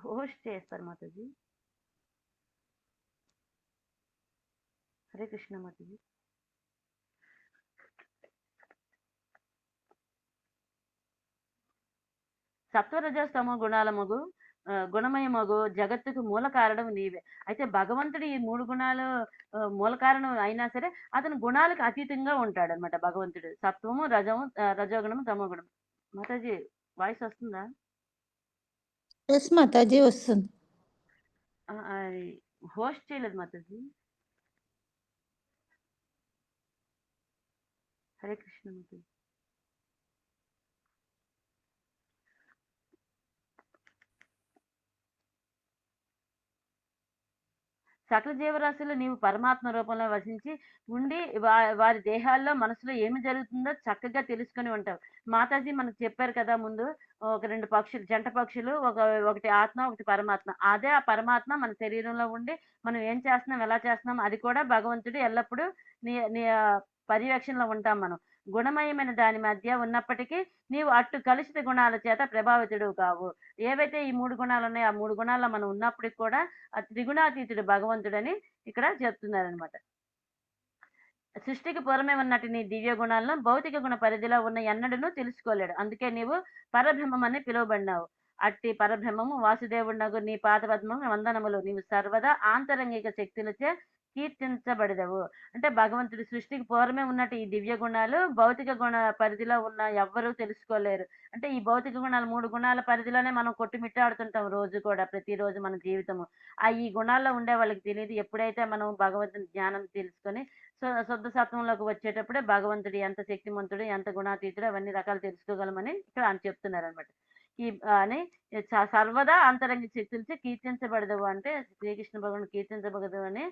[SPEAKER 1] Host చేస్తారు మాతాజీ. హరే కృష్ణ మాతాజీ. సత్వరజస్తమో గుణమయమగు జగత్తుకు మూల కారణం నీవే. అయితే భగవంతుడు ఈ 3 గుణాలు మూల కారణం అయినా సరే అతను గుణాలకు అతీతంగా ఉంటాడనమాట భగవంతుడు. సత్వము, రజోగుణము, తమోగుణం. మాతాజీ వాయిస్ వస్తుందా?
[SPEAKER 2] Yes, Mataji, listen.
[SPEAKER 1] హోస్ట్ చేయలేదు మాతాజీ. హరే కృష్ణ మాతాజీ. సకల జీవరాశులు నీవు పరమాత్మ రూపంలో వసించి ఉండి వారి దేహాల్లో మనసులో ఏమి జరుగుతుందో చక్కగా తెలుసుకొని ఉంటావు. మాతాజీ మనకు చెప్పారు కదా ముందు, ఒక 2 పక్షులు, జంట పక్షులు, ఒకటి ఆత్మ, ఒకటి పరమాత్మ. అదే ఆ పరమాత్మ మన శరీరంలో ఉండి మనం ఏం చేస్తున్నాం, ఎలా చేస్తున్నాం అది కూడా భగవంతుడు ఎల్లప్పుడూ నీ నీ పర్యవేక్షణలో ఉంటాం మనం. గుణమయమైన దాని మధ్య ఉన్నప్పటికీ నీవు అట్టు కలుషిత గుణాల చేత ప్రభావితుడు కావు. ఏవైతే ఈ 3 గుణాలు ఉన్నాయో ఆ 3 గుణాల్లో మనం ఉన్నప్పటికి కూడా ఆ త్రిగుణాతీతుడు భగవంతుడని ఇక్కడ చెప్తున్నారనమాట. సృష్టికి పూర్వమే ఉన్నట్టు నీ దివ్య గుణాలను భౌతిక గుణ పరిధిలో ఉన్న ఎన్నడూ తెలుసుకోలేడు. అందుకే నీవు పరబ్రహ్మమని పిలువబడినావు. అట్టి పరబ్రహ్మము వాసుదేవుడగు నీ పాదపద్మము వందనములు. నీవు సర్వదా ఆంతరంగిక శక్తులచే కీర్తించబడదవు. అంటే భగవంతుడి సృష్టికి పూర్వమే ఉన్నట్టు ఈ దివ్య గుణాలు భౌతిక గుణ పరిధిలో ఉన్న ఎవ్వరూ తెలుసుకోలేరు. అంటే ఈ భౌతిక గుణాలు 3 గుణాల పరిధిలోనే మనం కొట్టుమిట్టాడుతుంటాం రోజు కూడా, ప్రతిరోజు మన జీవితము. ఈ గుణాల్లో ఉండే వాళ్ళకి తెలీదు. ఎప్పుడైతే మనం భగవంతుని జ్ఞానం తెలుసుకొని శుద్ధ సత్వంలోకి వచ్చేటప్పుడే భగవంతుడు ఎంత శక్తిమంతుడు, ఎంత గుణాతీతుడు అవన్నీ రకాలు తెలుసుకోగలమని ఇక్కడ ఆయన చెప్తున్నారనమాట. ఈ అని సర్వదా అంతరంగ శక్తులచే కీర్తించబడదు అంటే శ్రీకృష్ణ భగవానుడు కీర్తించబడదు అని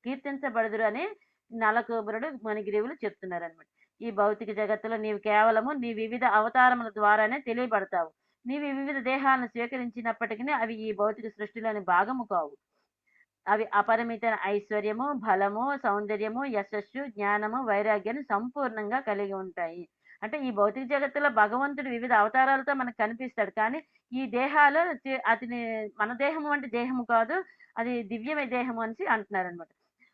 [SPEAKER 1] కీర్తించబడదురు అని నలకూబరుడు మణిగ్రీవులు చెప్తున్నారనమాట. ఈ భౌతిక జగత్తులో నీవు కేవలము నీ వివిధ అవతారముల ద్వారానే తెలియబడతావు. నీవు ఈ వివిధ దేహాలను స్వీకరించినప్పటికీ అవి ఈ భౌతిక సృష్టిలోని భాగము కావు. అవి అపరిమిత ఐశ్వర్యము, బలము, సౌందర్యము, యశస్సు, జ్ఞానము, వైరాగ్యాన్ని సంపూర్ణంగా కలిగి ఉంటాయి. అంటే ఈ భౌతిక జగత్తులో భగవంతుడు వివిధ అవతారాలతో మనకు కనిపిస్తాడు. కానీ ఈ దేహాలు అతని మన దేహము వంటి దేహము కాదు. అది దివ్యమైన దేహము అనేసి అంటున్నారనమాట.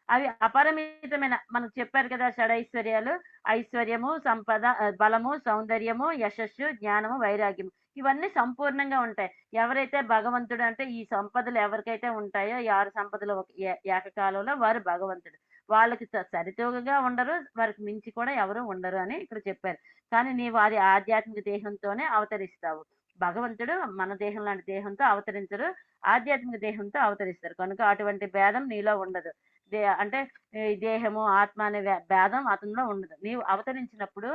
[SPEAKER 1] అవి అపరిమితమైన మనకు చెప్పారు కదా షడైశ్వర్యాలు, ఐశ్వర్యము, సంపద, బలము, సౌందర్యము, యశస్సు, జ్ఞానము, వైరాగ్యము ఇవన్నీ సంపూర్ణంగా ఉంటాయి. ఎవరైతే భగవంతుడు అంటే ఈ సంపదలు ఎవరికైతే ఉంటాయో ఈ 6 సంపదలు ఏకకాలంలో వారు భగవంతుడు. వాళ్ళకి సరితూగగా ఉండరు, వారికి మించి కూడా ఎవరు ఉండరు అని ఇక్కడ చెప్పారు. కానీ నీవు అది ఆధ్యాత్మిక దేహంతోనే అవతరిస్తావు. భగవంతుడు మన దేహం లాంటి దేహంతో అవతరించరు, ఆధ్యాత్మిక దేహంతో అవతరిస్తారు. కనుక అటువంటి భేదం నీలో ఉండదు. అంటే ఈ దేహము ఆత్మ అనే భేదం అతనిలో ఉండదు. నీవు అవతరించినప్పుడు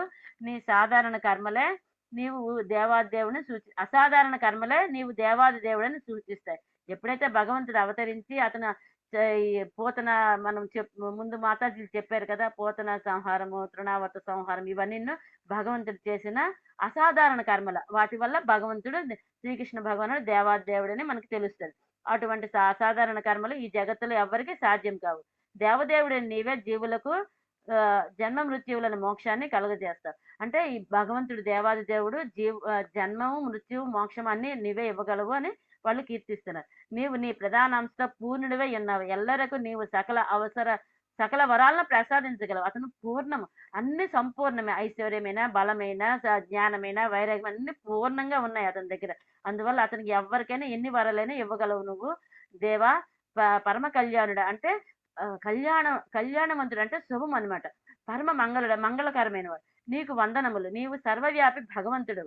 [SPEAKER 1] నీ సాధారణ కర్మలే నీవు దేవాదేవుని అసాధారణ కర్మలే నీవు దేవాది దేవుడిని సూచిస్తాయి. ఎప్పుడైతే భగవంతుడు అవతరించి అతను ఈ పోతన మనం ముందు మాతాజీలు చెప్పారు కదా, పోతన సంహారము, తృణావర్త సంహారం ఇవన్నీ భగవంతుడు చేసిన అసాధారణ కర్మల వాటి వల్ల భగవంతుడు శ్రీకృష్ణ భగవానుడు దేవాదేవుడని మనకు తెలుస్తుంది. అటువంటి అసాధారణ కర్మలు ఈ జగత్తులో ఎవ్వరికీ సాధ్యం కావు. దేవదేవుడిని నీవే జీవులకు జన్మ మృత్యువులను మోక్షాన్ని కలుగజేస్తావు. అంటే ఈ భగవంతుడు దేవాది దేవుడు జన్మము, మృత్యువు, మోక్షం అన్ని నీవే ఇవ్వగలవు అని వాళ్ళు కీర్తిస్తున్నారు. నీవు నీ ప్రధాన అంశ పూర్ణుడివై ఉన్నావు. ఎల్లరకు నీవు సకల వరాలను ప్రసాదించగలవు. అతను పూర్ణము, అన్ని సంపూర్ణమే. ఐశ్వర్యమైన, బలమైన, జ్ఞానమైన, వైరాగ్యం అన్ని పూర్ణంగా ఉన్నాయి అతని దగ్గర. అందువల్ల అతనికి ఎవరికైనా ఎన్ని వరాలైనా ఇవ్వగలవు నువ్వు. దేవా పరమ కళ్యాణుడు అంటే కళ్యాణవంతుడు అంటే శుభం అనమాట. పరమ మంగళకరమైన వాడు. నీకు వందనములు. నీవు సర్వవ్యాపి భగవంతుడు,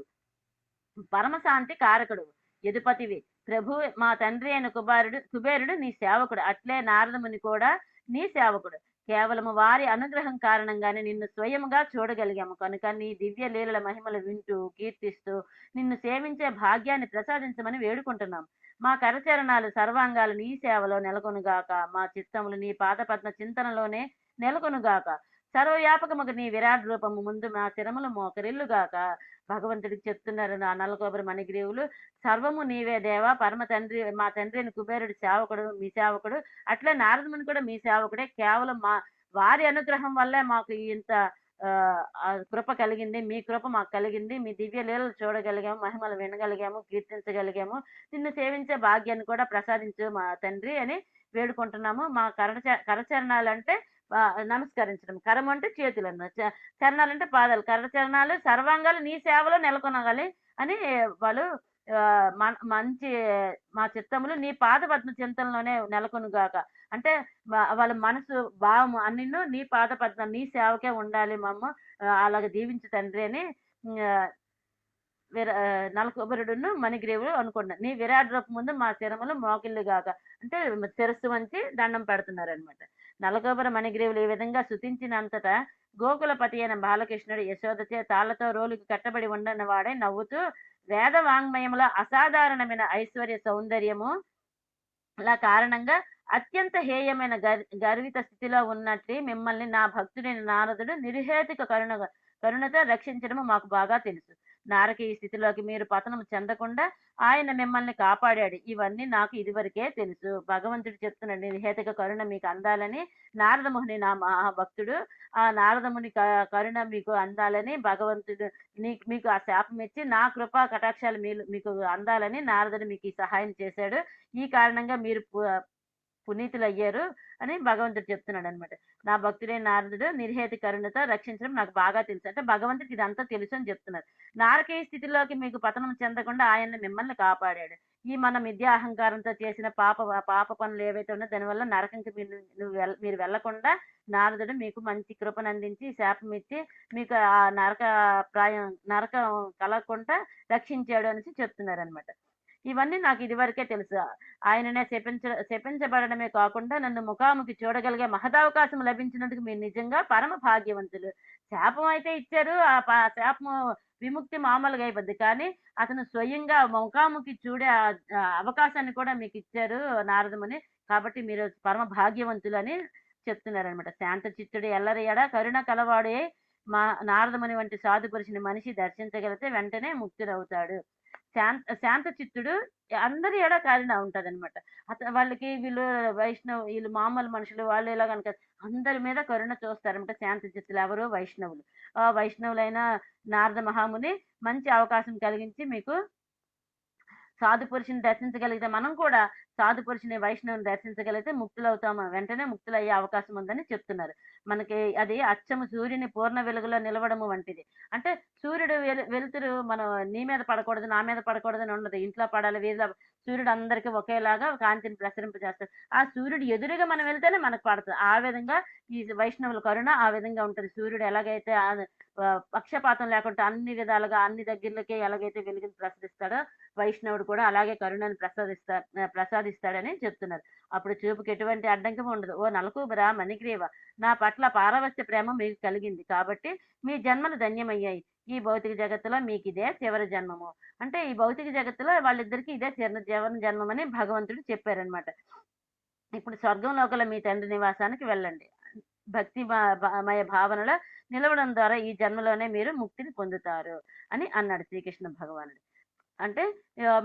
[SPEAKER 1] పరమశాంతి కారకుడు, యదుపతివి, ప్రభు. మా తండ్రి అయిన కుబేరుడు నీ సేవకుడు. అట్లే నారదముని కూడా నీ సేవకుడు. కేవలము వారి అనుగ్రహం కారణంగానే నిన్ను స్వయముగా చూడగలిగాము. కనుక నీ దివ్య లీలల మహిమలు వింటూ కీర్తిస్తూ నిన్ను సేవించే భాగ్యాన్ని ప్రసాదించమని వేడుకుంటున్నాం. మా కరచరణాలు సర్వాంగాలు నీ సేవలో నెలకొనుగాక. మా చిత్తములు నీ పాదపద్మ చింతనలోనే నెలకొనుగాక. సర్వవ్యాపకముగా నీ విరాట్ రూపము ముందు మా శిరములు మోకరిల్లుగాక. భగవంతుడికి చెప్తున్నారు నా నల్లకొబరి మణిగ్రీవులు. సర్వము నీవే దేవా, పరమ తండ్రి. మా తండ్రి అయిన కుబేరుడి సేవకుడు, మీ సేవకుడు. అట్లే నారదముని కూడా మీ సేవకుడే. కేవలం వారి అనుగ్రహం వల్లే మాకు ఇంత కృప కలిగింది. మీ కృప మాకు కలిగింది. మీ దివ్య లీలలు చూడగలిగాము, మహిమలు వినగలిగాము, కీర్తించగలిగాము. నిన్ను సేవించే భాగ్యాన్ని కూడా ప్రసాదించు మా తండ్రి అని వేడుకుంటున్నాము. మా కరచరణాలు అంటే నమస్కరించడం. కరం అంటే చేతులు అన్నమాట, చరణాలు అంటే పాదాలు. కరచరణాలు సర్వాంగాలు నీ సేవలో నెలకొనగాలి అని వాళ్ళు మంచి మా చిత్తములు నీ పాద పద్మ చింతనలోనే నెలకొనుగాక. అంటే వాళ్ళ మనసు భావము అన్ని నీ పాద పద్మ నీ సేవకే ఉండాలి మమ్మ, అలాగ దీవించు తండ్రి అని నలకొబరుడును మణిగ్రీవులు అనుకున్నారు. నీ విరాట్ రూపం ముందు మా శిరములు మోకిళ్ళుగాక. అంటే శిరస్సు వంచి దండం పెడుతున్నారనమాట. నలకొబర మణిగ్రీవులు ఈ విధంగా స్తుతించినంతటా గోకులపతి అయిన బాలకృష్ణుడు యశోదచే తాళ్లతో రోలుకి కట్టబడి ఉండని వాడే నవ్వుతూ వేద వాంగ్మయంలో అసాధారణమైన ఐశ్వర్య సౌందర్యము లా కారణంగా అత్యంత హేయమైన గర్విత స్థితిలో ఉన్నట్టు మిమ్మల్ని నా భక్తుడైన నారదుడు నిర్హేతుక కరుణతో రక్షించడము మాకు బాగా తెలుసు. నారకీయ స్థితిలోకి మీరు పతనం చెందకుండా ఆయన మిమ్మల్ని కాపాడాడు. ఇవన్నీ నాకు ఇదివరకే తెలుసు. భగవంతుడు చెప్తున్నాడు నిర్హేతుక కరుణ మీకు అందాలని. నారదముని నా మహాభక్తుడు, ఆ నారదముని కరుణ మీకు అందాలని భగవంతుడు మీకు ఆ శాపం ఇచ్చి నా కృపా కటాక్షాలు మీకు అందాలని నారదుడు మీకు ఈ సహాయం చేశాడు. ఈ కారణంగా మీరు పునీతులయ్యారు అని భగవంతుడు చెప్తున్నాడు అనమాట. నా భక్తుడైన నారదుడు నిర్హేతు కరుణతో రక్షించడం నాకు బాగా తెలుసు. అంటే భగవంతుడికి ఇదంతా తెలుసు అని చెప్తున్నారు. నారకీయ స్థితిలోకి మీకు పతనం చెందకుండా ఆయన మిమ్మల్ని కాపాడాడు. ఈ మన మిథ్యా అహంకారంతో చేసిన పాప పనులు ఏవైతే ఉన్నాయో దానివల్ల నరకంకి మీరు వెళ్ళకుండా నారదుడు మీకు మంచి కృపను అందించి శాపం ఇచ్చి మీకు ఆ నరకం కలగకుండా రక్షించాడు అనేసి చెప్తున్నారనమాట. ఇవన్నీ నాకు ఇదివరకే తెలుసు. ఆయననే శపించబడడమే కాకుండా నన్ను ముఖాముఖి చూడగలిగే మహదవకాశం లభించినందుకు మీరు నిజంగా పరమ భాగ్యవంతులు. శాపం అయితే ఇచ్చారు. శాపము విముక్తి మామూలుగా అయిపోద్ది. కానీ అతను స్వయంగా ముఖాముఖి చూడే అవకాశాన్ని కూడా మీకు ఇచ్చారు నారదముని. కాబట్టి మీరు పరమ భాగ్యవంతులు అని చెప్తున్నారనమాట. శాంత చిత్తుడు ఎల్లరి ఎడ కరుణ కలవాడే మా నారదముని వంటి సాధు పురుషుని మనిషి దర్శించగలిగితే వెంటనే ముక్తుడవుతాడు. శాంత చిత్తుడు అందరి ఎడ కారిన ఉంటదనమాట. వాళ్ళకి వీళ్ళు మామూలు మనుషులు వాళ్ళు ఎలా కనుక అందరి మీద కరుణ చూస్తారనమాట. శాంత చిత్తులు ఎవరు? వైష్ణవులు. ఆ వైష్ణవులైన నారద మహాముని మంచి అవకాశం కలిగించి మీకు సాధు పురుషుని దర్శించగలిగితే మనం కూడా సాధు పురుషుని వైష్ణవుని దర్శించగలిగితే ముక్తులవుతాము. వెంటనే ముక్తులయ్యే అవకాశం ఉందని చెప్తున్నారు. మనకి అది అచ్చము సూర్యుని పూర్ణ వెలుగులో నిలవడము వంటిది. అంటే సూర్యుడు వెలుతురు మనం నీ మీద పడకూడదు, నా మీద పడకూడదు అని ఉండదు. ఇంట్లో పడాలి, వీధిలో సూర్యుడు అందరికీ ఒకేలాగా కాంతిని ప్రసరింపజేస్తాడు. ఆ సూర్యుడు ఎదురుగా మనం వెళ్తేనే మనకు పడుతుంది. ఆ విధంగా ఈ వైష్ణవుల కరుణ ఆ విధంగా ఉంటుంది. సూర్యుడు ఎలాగైతే పక్షపాతం లేకుండా అన్ని విధాలుగా అన్ని దగ్గరలకి ఎలాగైతే వెలుగుని ప్రసరిస్తాడో వైష్ణవుడు కూడా అలాగే కరుణను ప్రసాదిస్తాడని చెప్తున్నారు. అప్పుడు చూపుకి ఎటువంటి అడ్డంకం ఉండదు. ఓ నలకూబరా మణిగ్రీవ, నా పట్ల పారవస్య ప్రేమ మీకు కలిగింది కాబట్టి మీ జన్మలు ధన్యమయ్యాయి. ఈ భౌతిక జగత్తులో మీకు ఇదే చివరి జన్మము. అంటే ఈ భౌతిక జగత్తులో వాళ్ళిద్దరికి ఇదే చివరి జన్మం అని భగవంతుడు చెప్పారనమాట. ఇప్పుడు స్వర్గంలోకల మీ తండ్రి నివాసానికి వెళ్ళండి. మయ భావనలో నిలవడం ద్వారా ఈ జన్మలోనే మీరు ముక్తిని పొందుతారు అని అన్నాడు శ్రీకృష్ణ భగవానుడు. అంటే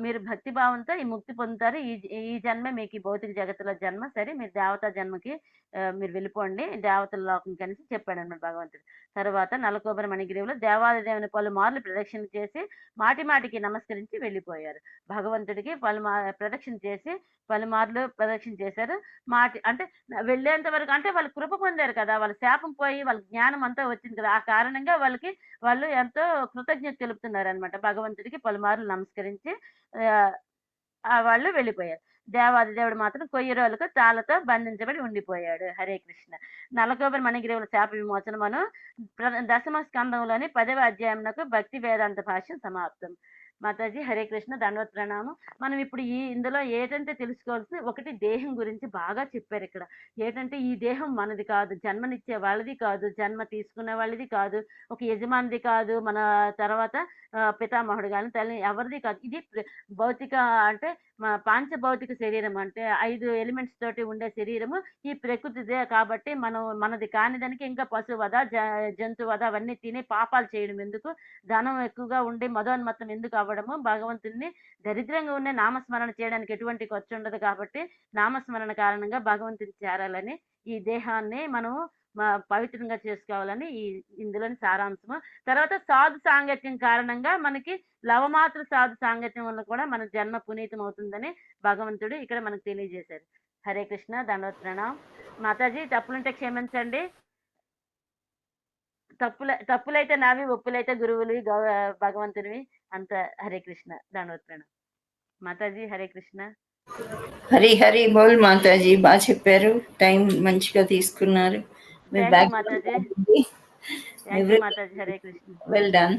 [SPEAKER 1] మీరు భక్తి భావంతో ఈ ముక్తి పొందుతారు. ఈ జన్మే మీకు ఈ భౌతిక జగత్తులో జన్మ. సరే మీరు దేవతా జన్మకి మీరు వెళ్ళిపోండి దేవతల లోకం కలిసి చెప్పాడన్నమాట భగవంతుడు. తర్వాత నలకోబర మణిగిరిలో దేవాదిదేవుని పలుమార్లు ప్రదక్షిణ చేసి మాటికి నమస్కరించి వెళ్ళిపోయారు. భగవంతుడికి ప్రదక్షిణ చేసి పలుమార్లు ప్రదక్షిణ చేశారు. అంటే వెళ్ళేంత వరకు అంటే వాళ్ళు కృప పొందారు కదా, వాళ్ళ శాపం పోయి వాళ్ళ జ్ఞానం అంతా వచ్చింది కదా, ఆ కారణంగా వాళ్ళు ఎంతో కృతజ్ఞత తెలుపుతున్నారు అనమాట. భగవంతుడికి పలుమార్లు నమస్కరించి వాళ్ళు వెళ్ళిపోయారు. దేవాదిదేవుడు మాత్రం కొయ్యి రోజులకు తాళ్ళతో బంధించబడి ఉండిపోయాడు. హరే కృష్ణ. నలకోబరి మణిగిరివుల శాప విమోచనమును దశమ స్కందంలోని 10వ అధ్యాయంకు భక్తి వేదాంత భాష్యం సమాప్తం. మాతాజీ హరే కృష్ణ, దండవత్ ప్రణామం. మనం ఇప్పుడు ఇందులో ఏంటంటే తెలుసుకోవాల్సింది ఒకటి, దేహం గురించి బాగా చెప్పారు ఇక్కడ. ఏంటంటే ఈ దేహం మనది కాదు, జన్మనిచ్చే వాళ్ళది కాదు, జన్మ తీసుకునే వాళ్ళది కాదు, ఒక యజమానిది కాదు, మన తర్వాత పితామహుడు కానీ తల్లి ఎవరిది కాదు. ఇది భౌతిక అంటే పాంచభౌతిక శరీరం, అంటే 5 ఎలిమెంట్స్ తోటి ఉండే శరీరము ఈ ప్రకృతిదే. కాబట్టి మనది కాని దానికి ఇంకా పశువధ, జంతువధ అవన్నీ తిని పాపాలు చేయడం ఎందుకు, ధనం ఎక్కువగా ఉండి మదోన్మత్తం ఎందుకు అవ్వడము, భగవంతుడిని దరిద్రంగా ఉండే నామస్మరణ చేయడానికి ఎటువంటి ఖర్చు ఉండదు. కాబట్టి నామస్మరణ కారణంగా భగవంతుని చేరాలని ఈ దేహాన్ని మనం పవిత్రంగా చేసుకోవాలని ఇందులోని సారాంశము. తర్వాత సాధు సాంగత్యం కారణంగా మనకి లవమాత్ర సాధు సాంగత్యం వల్ల కూడా మన జన్మ పునీతం అవుతుందని భగవంతుడు ఇక్కడ మనకు తెలియజేశారు. హరే కృష్ణ, దండవత్ ప్రణామం. మాతాజీ తప్పులుంటే క్షమించండి. తప్పులైతే నావి, ఒప్పులైతే గురువులు భగవంతునివి. అంత హరే కృష్ణ, దండవత్ ప్రణామం. మాతాజీ హరే కృష్ణ.
[SPEAKER 3] హరి హరి బోల్ మాతాజీ, బాగా చెప్పారు, టైం మంచిగా తీసుకున్నారు. Well done.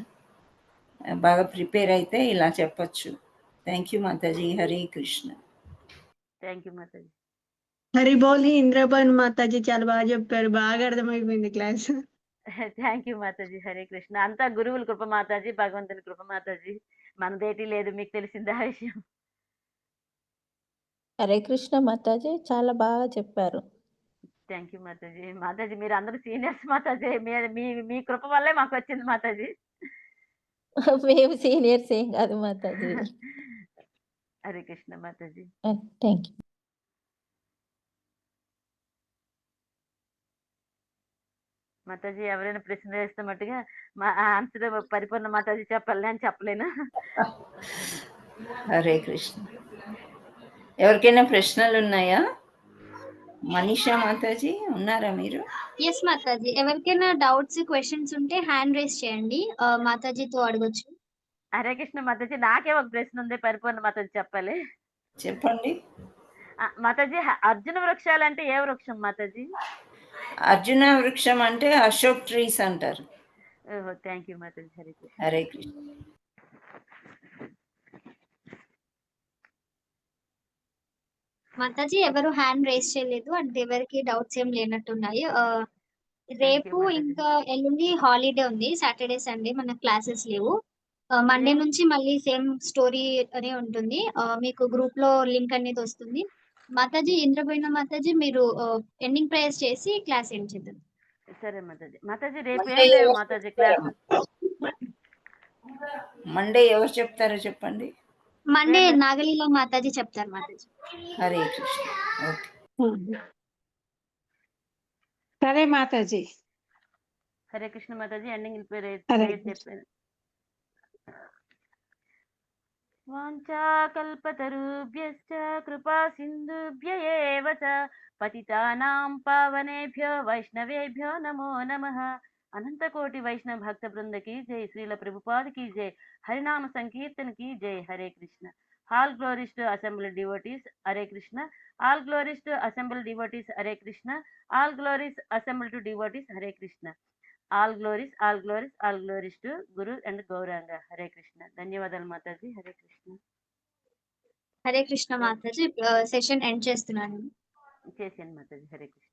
[SPEAKER 3] బాగా ప్రిపేర్ అయితే ఇలా చెప్పొచ్చు. థ్యాంక్ యూ మాతాజీ. హరే కృష్ణ.
[SPEAKER 1] థ్యాంక్ యూ మాతాజీ.
[SPEAKER 4] హరి బోలి ఇంద్రపాన్ మాతాజీ, చాలా బాగా చెప్పారు, బాగా అర్థమైపోయింది క్లాస్.
[SPEAKER 1] థ్యాంక్ యూ మాతాజీ. హరే కృష్ణ. అంతా గురువుల కృప మాతాజీ, భగవంతుని కృప మాతాజీ. మనదేటి లేదు, మీకు తెలిసిందే ఆ విషయం.
[SPEAKER 2] హరే కృష్ణ మాతాజీ, చాలా బాగా చెప్పారు.
[SPEAKER 1] Thank you Mataji. మాతాజీ మీరు అందరూ సీనియర్స్ మాతాజీ, మీ కృప వల్లే మాకు వచ్చింది మాతాజీ.
[SPEAKER 2] మేము సీనియర్స్ ఏం కాదు మాతాజీ.
[SPEAKER 1] హరే కృష్ణ మాతాజీ.
[SPEAKER 2] Thank you.
[SPEAKER 1] మాతాజీ ఎవరైనా ప్రశ్న వేస్తే మట్టుగా మా ఆన్సర్ పరిపూర్ణ మాతాజీ చెప్పాలి, నేను చెప్పలేను.
[SPEAKER 3] హరే కృష్ణ. ఎవరికైనా ప్రశ్నలు ఉన్నాయా? మనీషా మాతాజీ ఉన్నారా మీరు?
[SPEAKER 5] ఎస్ మాతాజీ. ఎవరికైనా డౌట్స్, క్వెషన్స్ ఉంటే హ్యాండ్ రైజ్ చేయండి. మాతాజీతో అడగొచ్చు.
[SPEAKER 1] హరే కృష్ణ మాతాజీ, నాకే ఒక ప్రశ్న ఉంది, పరిపూర్ణ మాతాజీ చెప్పాలి.
[SPEAKER 3] చెప్పండి.
[SPEAKER 1] మాతాజీ, అర్జున వృక్షాలు అంటే ఏ వృక్షం మాతాజీ?
[SPEAKER 3] అర్జున వృక్షం అంటే అశోక్ ట్రీస్ అంటారు.
[SPEAKER 1] ఓహో, థ్యాంక్ యూ మాతాజీ. హరే కృష్ణ.
[SPEAKER 3] హరే కృష్ణ.
[SPEAKER 5] మాతాజీ ఎవరు హ్యాండ్ రైజ్ చేయలేదు, అంటే ఎవరికి డౌట్స్ ఏం లేనట్టున్నాయి.
[SPEAKER 1] థ్యాంక్ యూ
[SPEAKER 5] రేపు
[SPEAKER 1] మాతాజీ.
[SPEAKER 5] ఇంకా ఎల్లుండి హాలిడే ఉంది, సాటర్డే సండే మన క్లాసెస్ లేవు. మండే నుంచి మళ్ళీ సేమ్ స్టోరీ అనే ఉంటుంది. మీకు గ్రూప్ లో లింక్ అనేది వస్తుంది. మాతాజీ, ఇంద్రపోయిన మాతాజీ, మీరు ఎండింగ్ ప్రేయర్స్ చేసి క్లాస్ ఏం చేద్దాం.
[SPEAKER 1] సరే మాతాజీ. మాతాజీ రేపు
[SPEAKER 3] మండే
[SPEAKER 1] ఏం లేవు
[SPEAKER 3] ఎవరు
[SPEAKER 1] మాతాజీ
[SPEAKER 3] చెప్తారు?
[SPEAKER 1] క్లాస్.
[SPEAKER 3] మండే ఎవరు చెప్తారో చెప్పండి.
[SPEAKER 5] మండే
[SPEAKER 1] రేపు
[SPEAKER 5] నాగలీలో మాతాజీ చెప్తారు మాతాజీ.
[SPEAKER 3] హరే కృష్ణ. ఓకే.
[SPEAKER 4] సరే మాతాజీ.
[SPEAKER 1] హరే కృష్ణ మాతాజీ, ఎండింగ్
[SPEAKER 4] హరే
[SPEAKER 1] ప్రేయర్
[SPEAKER 4] కృష్ణ.
[SPEAKER 1] చెప్పాను. వాంఛాకల్పతరుభ్యశ్చ కృపా సింధుభ్య ఏవ చ పతితానాం పావనేభ్యో వైష్ణవేభ్యో నమో నమః. అనంత కోటి వైష్ణవ భక్త బృంద की जय, శ్రీల ప్రభుపాద की जय, హరినామ సంకీర్తన की जय. Hare Krishna. All glories to assembly devotees, Hare Krishna. All glories to assembly devotees, Hare Krishna. All glories assembly to devotees, Hare Krishna. All glories, all glories, all glories to Guru and Gauranga. Hare Krishna. ధన్యవాదాలు మాతాజీ. హరే కృష్ణ.
[SPEAKER 5] హరే కృష్ణ మాతాజీ. సెషన్ ఎండ్ చేస్తున్నాను.
[SPEAKER 1] చేసాను మాతాజీ. హరే కృష్ణ.